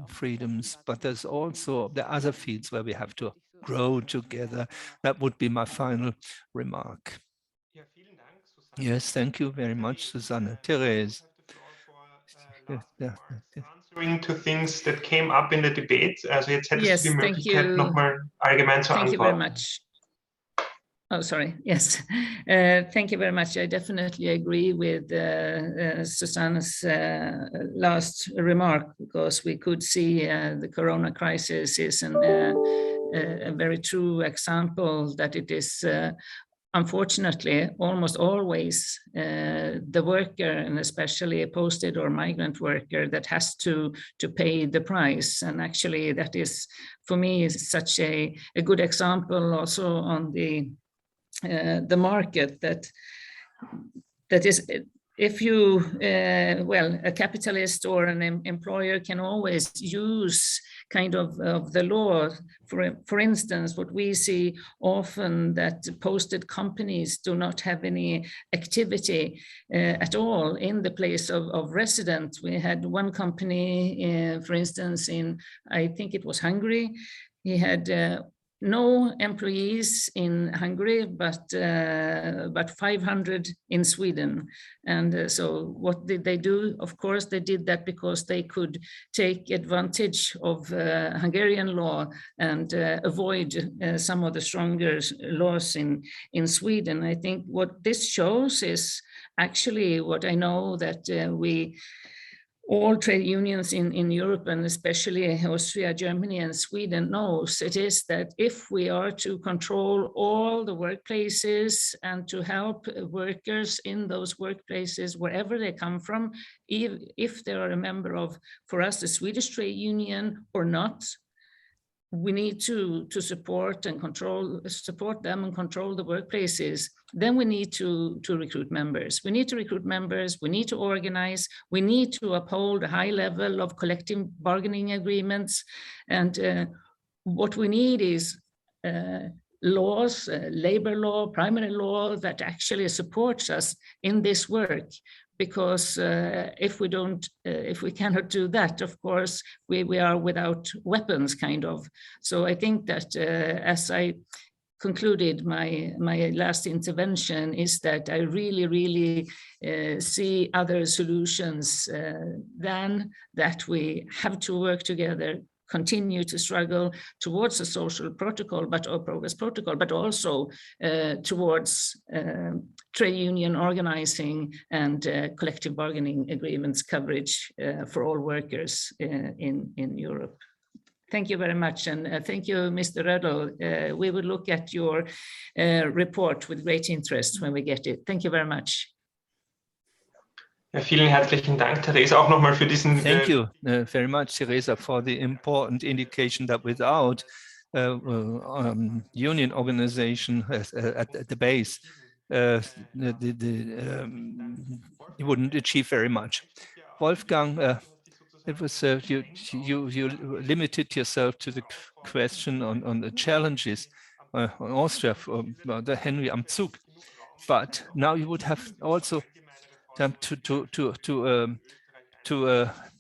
S1: freedoms, but there's also the other fields where we have to grow together. That would be my final remark. Yes, thank you very much, Susanne. Therese.
S2: Answering to things that came up in the debate. Also jetzt hättest du die
S4: Thank
S2: Möglichkeit,
S4: you.
S2: nochmal allgemein zu
S4: Thank you very
S2: antworten.
S4: much. Oh, sorry. Yes. Thank you very much. I definitely agree with Susanne's last remark, because we could see the corona crisis is a very true example that it is unfortunately almost always the worker, and especially a posted or migrant worker, that has to pay the price. And actually that is, for me, is such a good example also on the market that is, if you, well, a capitalist or an employer can always use kind of the law. For instance, what we see often, that posted companies do not have any activity at all in the place of residence. We had one company, for instance, in, I think it was Hungary. He had no employees in Hungary, but 500 in Sweden. And so what did they do? Of course, they did that because they could take advantage of Hungarian law and avoid some of the stronger laws in Sweden. I think what this shows is actually what I know that all trade unions in Europe, and especially Austria, Germany, and Sweden knows, it is that if we are to control all the workplaces and to help workers in those workplaces, wherever they come from, if they are a member of, for us, the Swedish trade union or not, we need to support and support them and control the workplaces. Then we need to recruit members. We need to recruit members. We need to organize. We need to uphold a high level of collective bargaining agreements. And what we need is laws, labor law, primary law that actually supports us in this work. Because if we cannot do that, of course, we are without weapons, kind of. So I think that as I concluded my last intervention, is that I really see other solutions than that we have to work together, continue to struggle towards a social protocol, or progress protocol, but also towards trade union organizing and collective bargaining agreements coverage for all workers in Europe. Thank you very much, and thank you, Mr. Rödl. We will look at your report with great interest when we get it. Thank you very much.
S2: Ja, vielen herzlichen Dank, Theresa, auch nochmal für diesen...
S1: Thank you very much, Theresa, for the important indication that without union organization at the base, you wouldn't achieve very much. Wolfgang, it was you limited yourself to the question on the challenges on Austria for the Henry am Zug, but now you would have also to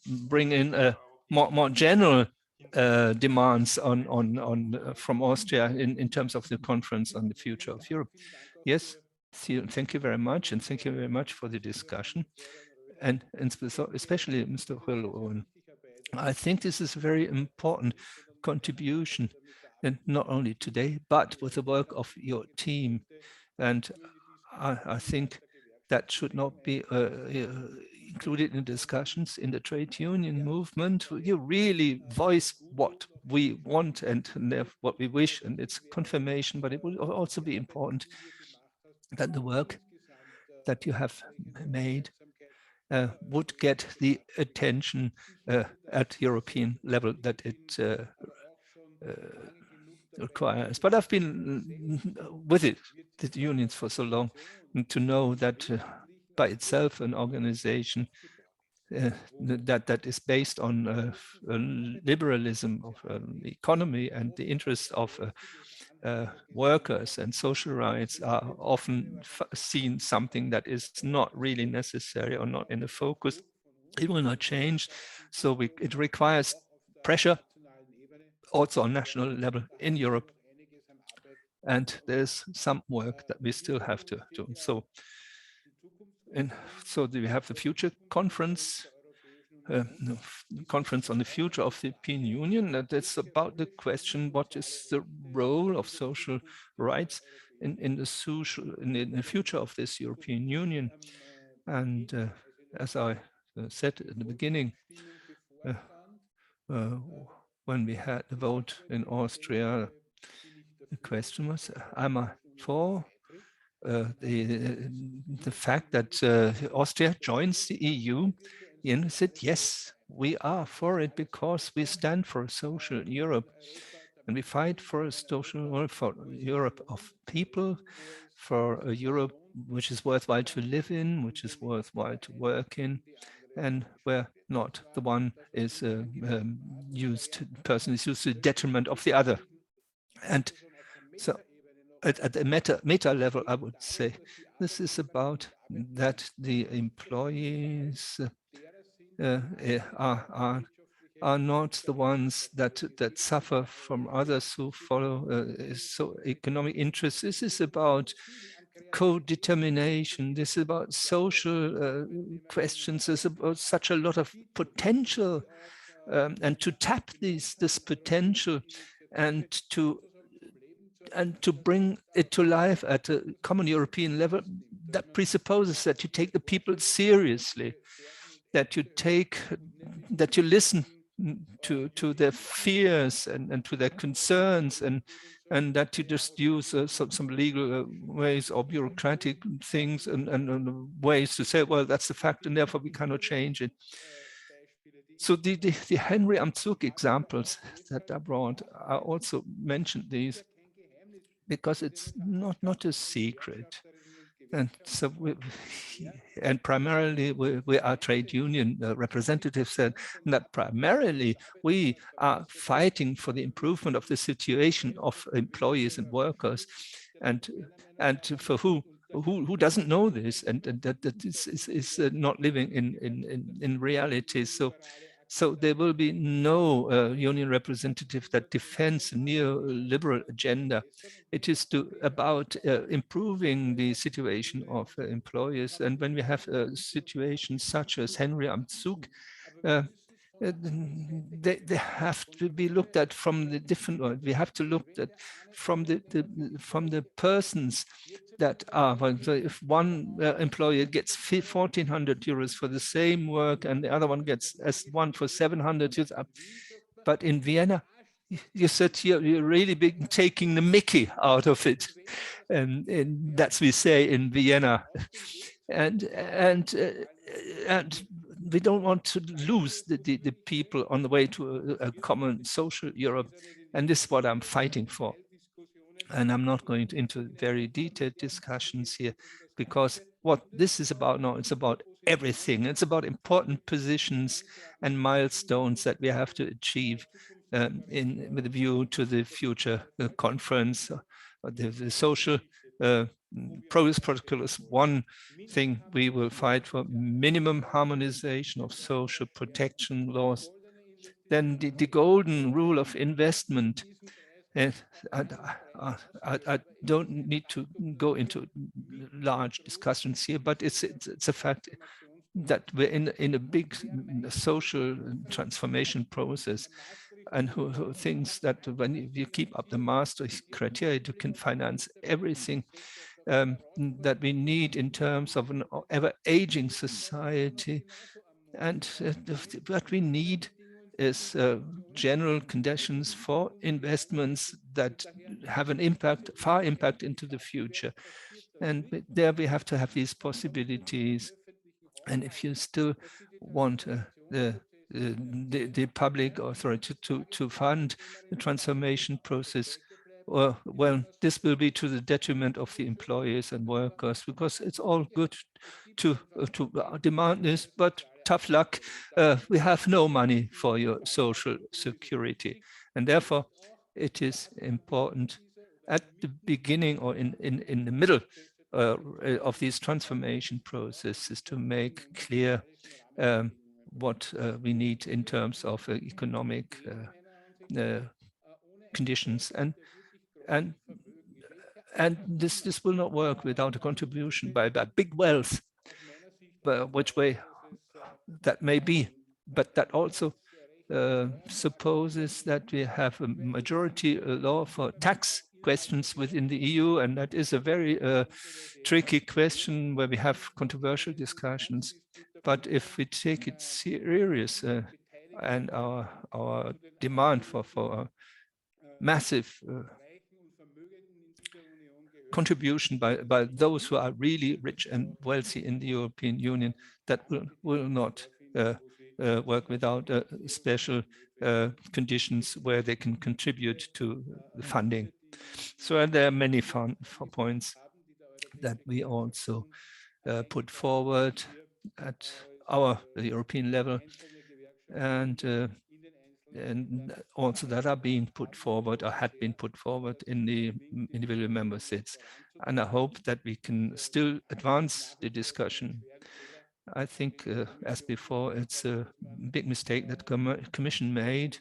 S1: bring in more general demands from Austria in terms of the conference on the future of Europe. Yes, thank you very much, and thank you very much for the discussion, and especially Mr. Rödl. I think this is a very important contribution, and not only today, but with the work of your team, and I think that should not be included in discussions in the trade union movement. You really voice what we want and what we wish, and it's confirmation, but it will also be important that the work that you have made would get the attention at European level that it requires. But I've been with the unions for so long to know that by itself an organization that is based on liberalism of the economy and the interests of workers and social rights are often seen something that is not really necessary or not in the focus. It will not change. So it requires pressure also on national level in Europe. And there's some work that we still have to do. So do we have the future conference? Conference on the future of the European Union. That's about the question: what is the role of social rights in the future of this European Union? And as I said at the beginning, when we had the vote in Austria, the question was: am I for the fact that Austria joins the EU? And said, yes, we are for it because we stand for a social Europe, and we fight for a social, for Europe of people, for a Europe which is worthwhile to live in, which is worthwhile to work in, and where not the one is person is used to the detriment of the other. And so at the meta level, I would say this is about that the employees are not the ones that suffer from others who follow so economic interests. This is about co-determination. This is about social questions. This is about such a lot of potential, and to tap this potential and to bring it to life at a common European level, that presupposes that you take the people seriously, that you listen to their fears and to their concerns, and that you just use some legal ways or bureaucratic things and ways to say, well, that's the fact and therefore we cannot change it. So the Henry am Zug examples that I brought, I also mentioned these because it's not a secret. And so primarily we are trade union representatives, and that primarily we are fighting for the improvement of the situation of employees and workers, and for who doesn't know this, and that is not living in reality. So there will be no union representative that defends the neoliberal agenda. It is about improving the situation of employers. And when we have situations such as Henry am Zug, they have to be looked at from the different. We have to look at from the persons that are. So if one employer gets 1,400 euros for the same work, and the other one gets as one for 700 euros, but in Vienna, you said you're really big taking the Mickey out of it, and that's we say in Vienna, and we don't want to lose the people on the way to a common social Europe, and this is what I'm fighting for. And I'm not going into very detailed discussions here, because what this is about now, it's about everything. It's about important positions and milestones that we have to achieve with a view to the future conference. The social progress protocol is one thing. We will fight for minimum harmonization of social protection laws. Then the golden rule of investment. And I don't need to go into large discussions here, but it's a fact that we're in a big social transformation process, and who thinks that when you keep up the Maastricht criteria, you can finance everything that we need in terms of an ever-aging society. And what we need is general conditions for investments that have an impact, far impact into the future. And there we have to have these possibilities. And if you still want the public authority to fund the transformation process, well, this will be to the detriment of the employees and workers, because it's all good to demand this, but tough luck, we have no money for your social security. And therefore, it is important at the beginning or in the middle of these transformation processes to make clear what we need in terms of economic conditions, and this will not work without a contribution by big wealth, which way that may be, but that also supposes that we have a majority law for tax questions within the EU, and that is a very tricky question where we have controversial discussions. But if we take it serious and our demand for massive contribution by those who are really rich and wealthy in the European Union, that will not work without special conditions where they can contribute to the funding. So there are many points that we also put forward at the European level, and also that are being put forward or had been put forward in the individual member states. And I hope that we can still advance the discussion. I think, as before, it's a big mistake that Commission made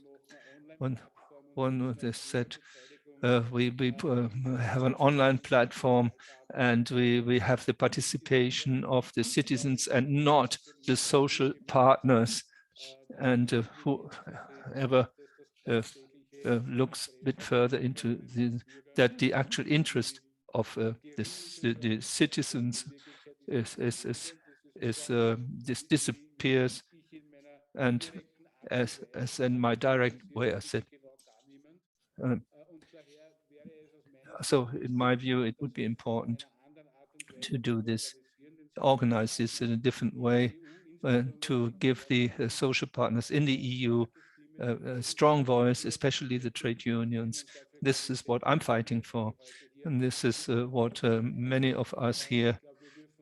S1: when they said we have an online platform and we have the participation of the citizens and not the social partners. And whoever looks a bit further into the actual interest of the citizens this disappears. And as in my direct way, I said, so in my view, it would be important to do this, organize this in a different way, to give the social partners in the EU a strong voice, especially the trade unions. This is what I'm fighting for, and this is what many of us here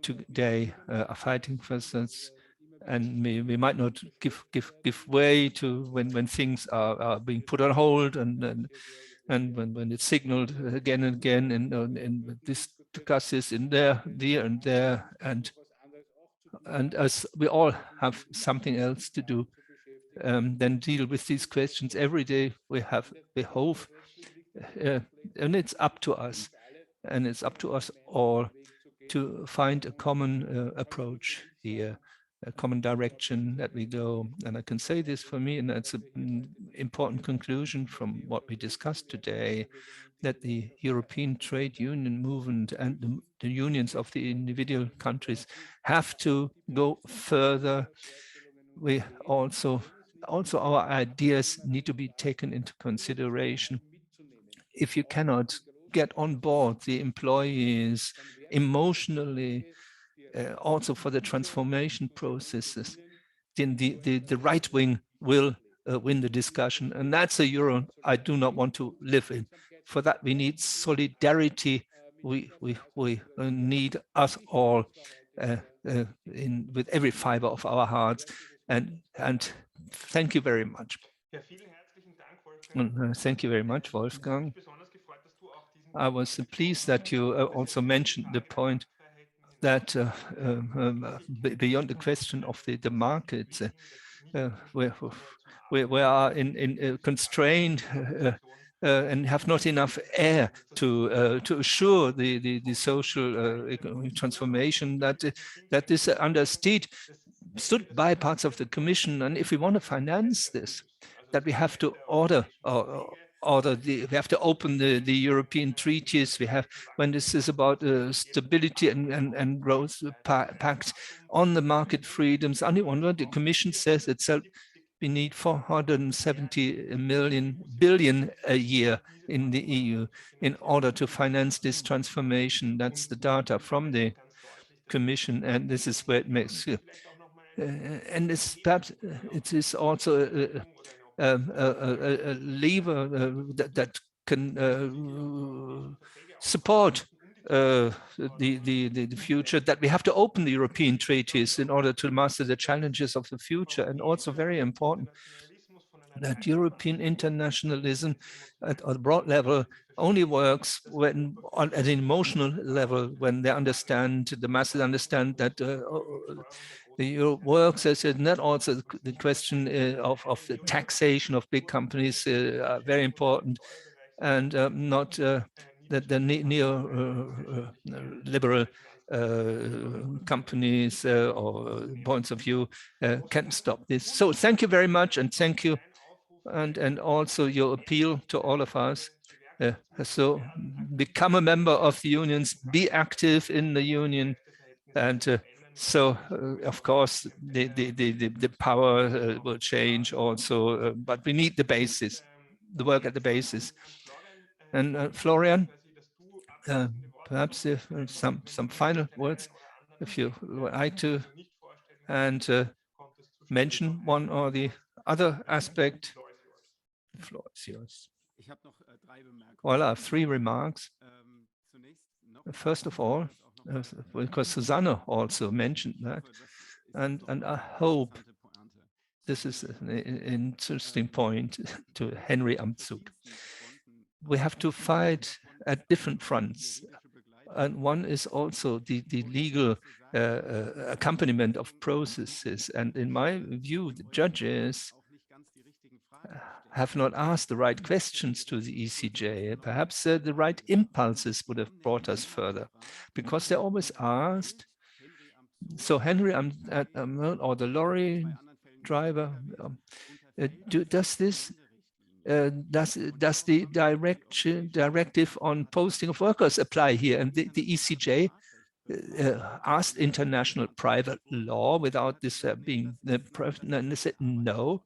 S1: today are fighting for. And we might not give way to when things are being put on hold, and when it's signaled again and again, and discuss this in there and there, and as we all have something else to do, then deal with these questions every day. We hope, and it's up to us, and it's up to us all to find a common approach here, a common direction that we go. And I can say this for me, and that's an important conclusion from what we discussed today, that the European trade union movement and the unions of the individual countries have to go further. We also our ideas need to be taken into consideration. If you cannot get on board the employees emotionally, also for the transformation processes, then the right wing will win the discussion. And that's a Euro I do not want to live in. For that, we need solidarity. We need us all with every fiber of our hearts. And thank you very much. Thank you very much, Wolfgang. I was pleased that you also mentioned the point that beyond the question of the markets, we are in constrained and have not enough air to assure the social economic transformation that is stood by parts of the Commission. And if we want to finance this, that we have to we have to open the European Treaties. We have, when this is about stability and growth pact on the market freedoms. Only one word, the Commission says itself, we need 470 billion a year in the EU in order to finance this transformation. That's the data from the Commission, and this is where it makes clear. And it's perhaps it is also a lever that can support the future, that we have to open the European treaties in order to master the challenges of the future. And also very important, that European internationalism at a broad level only works when at an emotional level, when they understand, the masses understand that the euro works, as and that also the question of the taxation of big companies are very important, and not that the neo-liberal companies or points of view can stop this. So thank you very much, and thank you, and also your appeal to all of us. So become a member of the unions, be active in the union, and so of course the power will change also, but we need the basis, the work at the basis. And Florian, perhaps if some final words, if you would like to, and mention one or the other aspect. The floor is yours. Well, I have 3 remarks. First of all, because Susanne also mentioned that, and I hope this is an interesting point to Henry Amtzug. We have to fight at different fronts, and one is also the legal accompaniment of processes. And in my view, the judges have not asked the right questions to the ECJ. Perhaps the right impulses would have brought us further, because they always asked, so Henry or the lorry driver, does this does the directive on posting of workers apply here? And the ECJ asked international private law without this being and they said no.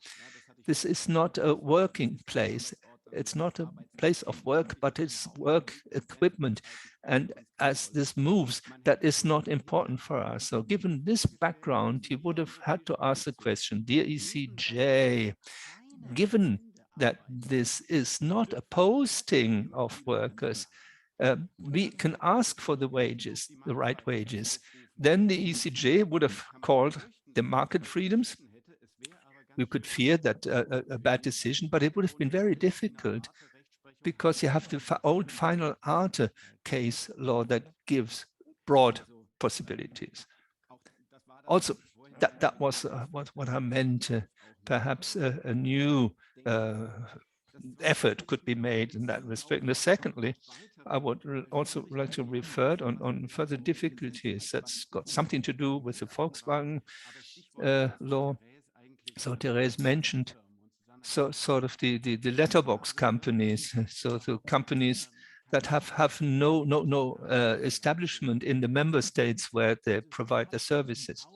S1: This is not a working place. It's not a place of work, but it's work equipment. And as this moves, that is not important for us. So given this background, you would have had to ask the question, dear ECJ, given that this is not a posting of workers, we can ask for the wages, the right wages. Then the ECJ would have called the market freedoms. We could fear that a bad decision, but it would have been very difficult, because you have the old final Arte case law that gives broad possibilities. Also, that was what I meant. Perhaps a new effort could be made in that respect. And secondly, I would also like to refer on further difficulties that's got something to do with the Volkswagen law. So Therese mentioned sort of the letterbox companies, so the companies that have no establishment in the member states where they provide the services.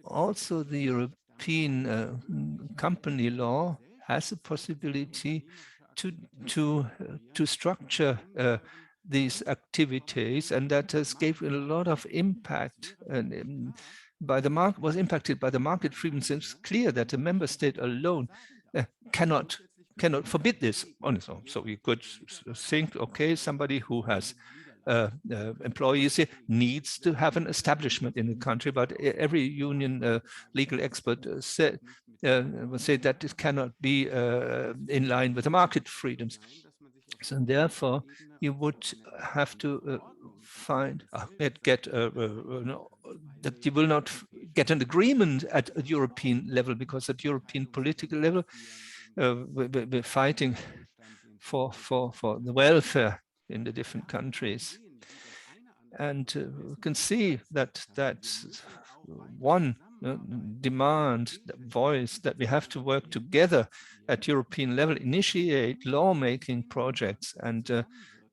S1: Also, the European company law has a possibility to structure these activities, and that has given a lot of impact and by the market, was impacted by the market freedoms. It's clear that a member state alone cannot forbid this. So we could think, okay, somebody who has employees here needs to have an establishment in the country, but every union legal expert will say that it cannot be in line with the market freedoms. So therefore, you would have to find that you will not get an agreement at a European level, because at European political level, we're fighting for the welfare in the different countries. And we can see that one demand, voice, that we have to work together at European level, initiate lawmaking projects, and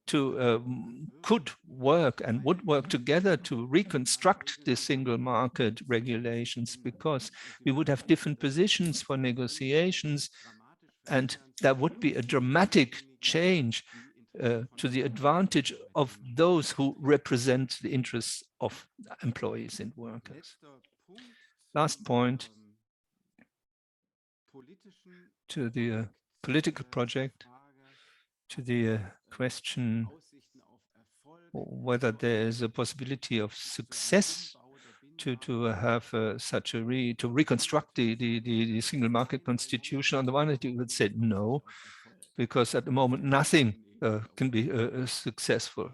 S1: could work and would work together to reconstruct the single market regulations, because we would have different positions for negotiations, and that would be a dramatic change to the advantage of those who represent the interests of employees and workers. Last point, to the political project. to the question whether there is a possibility of success to have to reconstruct the single market constitution. On the one hand, you would say no, because at the moment nothing can be successful.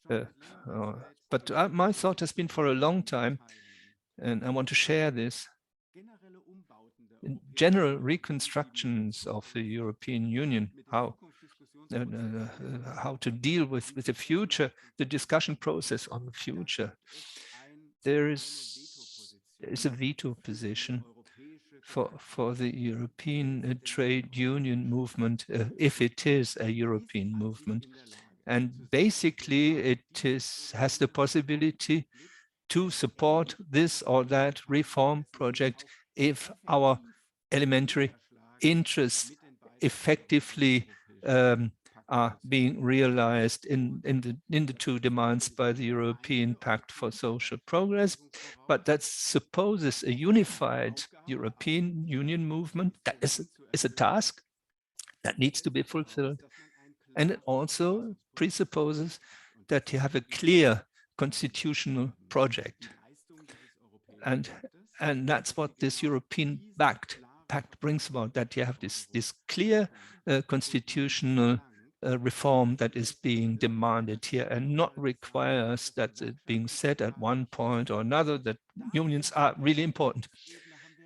S1: But my thought has been for a long time, and I want to share this. In general reconstructions of the European Union, how to deal with the future, the discussion process on the future. There is a veto position for the European trade union movement, if it is a European movement. And basically it has the possibility to support this or that reform project if our elementary interests effectively are being realized in the two demands by the European Pact for Social Progress. But that supposes a unified European Union movement. That is a task that needs to be fulfilled. And it also presupposes that you have a clear constitutional project. And that's what this European Pact brings about, that you have this clear constitutional reform that is being demanded here, and not requires that it being said at one point or another that unions are really important.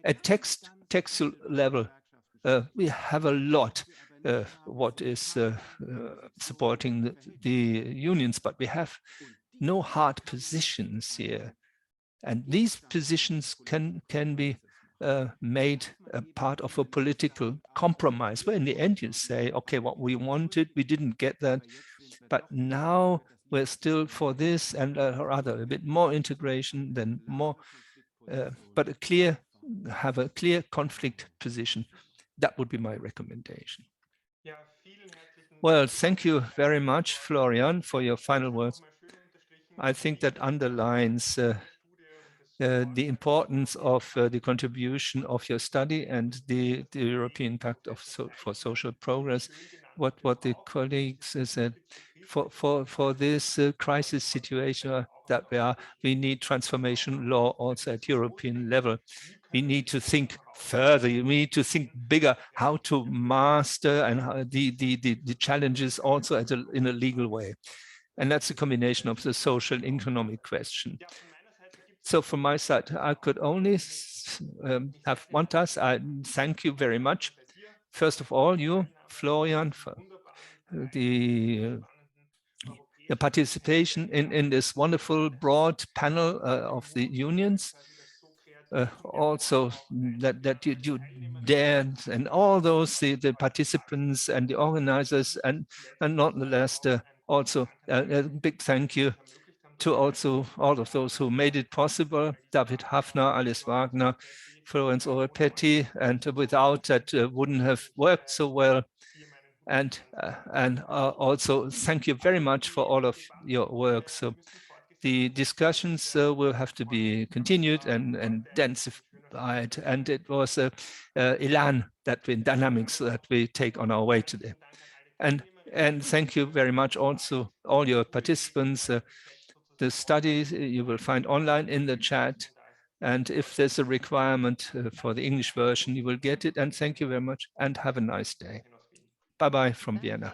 S1: At textual level, we have a lot what is supporting the unions, but we have no hard positions here. And these positions can be made a part of a political compromise, where in the end you say, okay, what we wanted, we didn't get that, but now we're still for this, and rather a bit more integration than more, but have a clear conflict position. That would be my recommendation. Well, thank you very much, Florian, for your final words. I think that underlines the importance of the contribution of your study and the European Pact for Social Progress. What the colleagues said, for this crisis situation that we need transformation law also at European level. We need to think further. We need to think bigger, how to master and how the challenges also in a legal way. And that's a combination of the social and economic question. So from my side, I could only have one task. I thank you very much. First of all, you, Florian, for the participation in this wonderful broad panel of the unions. Also that you dared, and all those the participants and the organizers, and not the last also a big thank you to also all of those who made it possible: David Hafner, Alice Wagner, Florence Orepetti, and without that wouldn't have worked so well. And also thank you very much for all of your work. So the discussions will have to be continued and intensified, and it was elan dynamics that we take on our way today. And thank you very much also all your participants. The studies you will find online in the chat, and if there's a requirement for the English version, you will get it. And thank you very much, and have a nice day. Bye-bye from Vienna.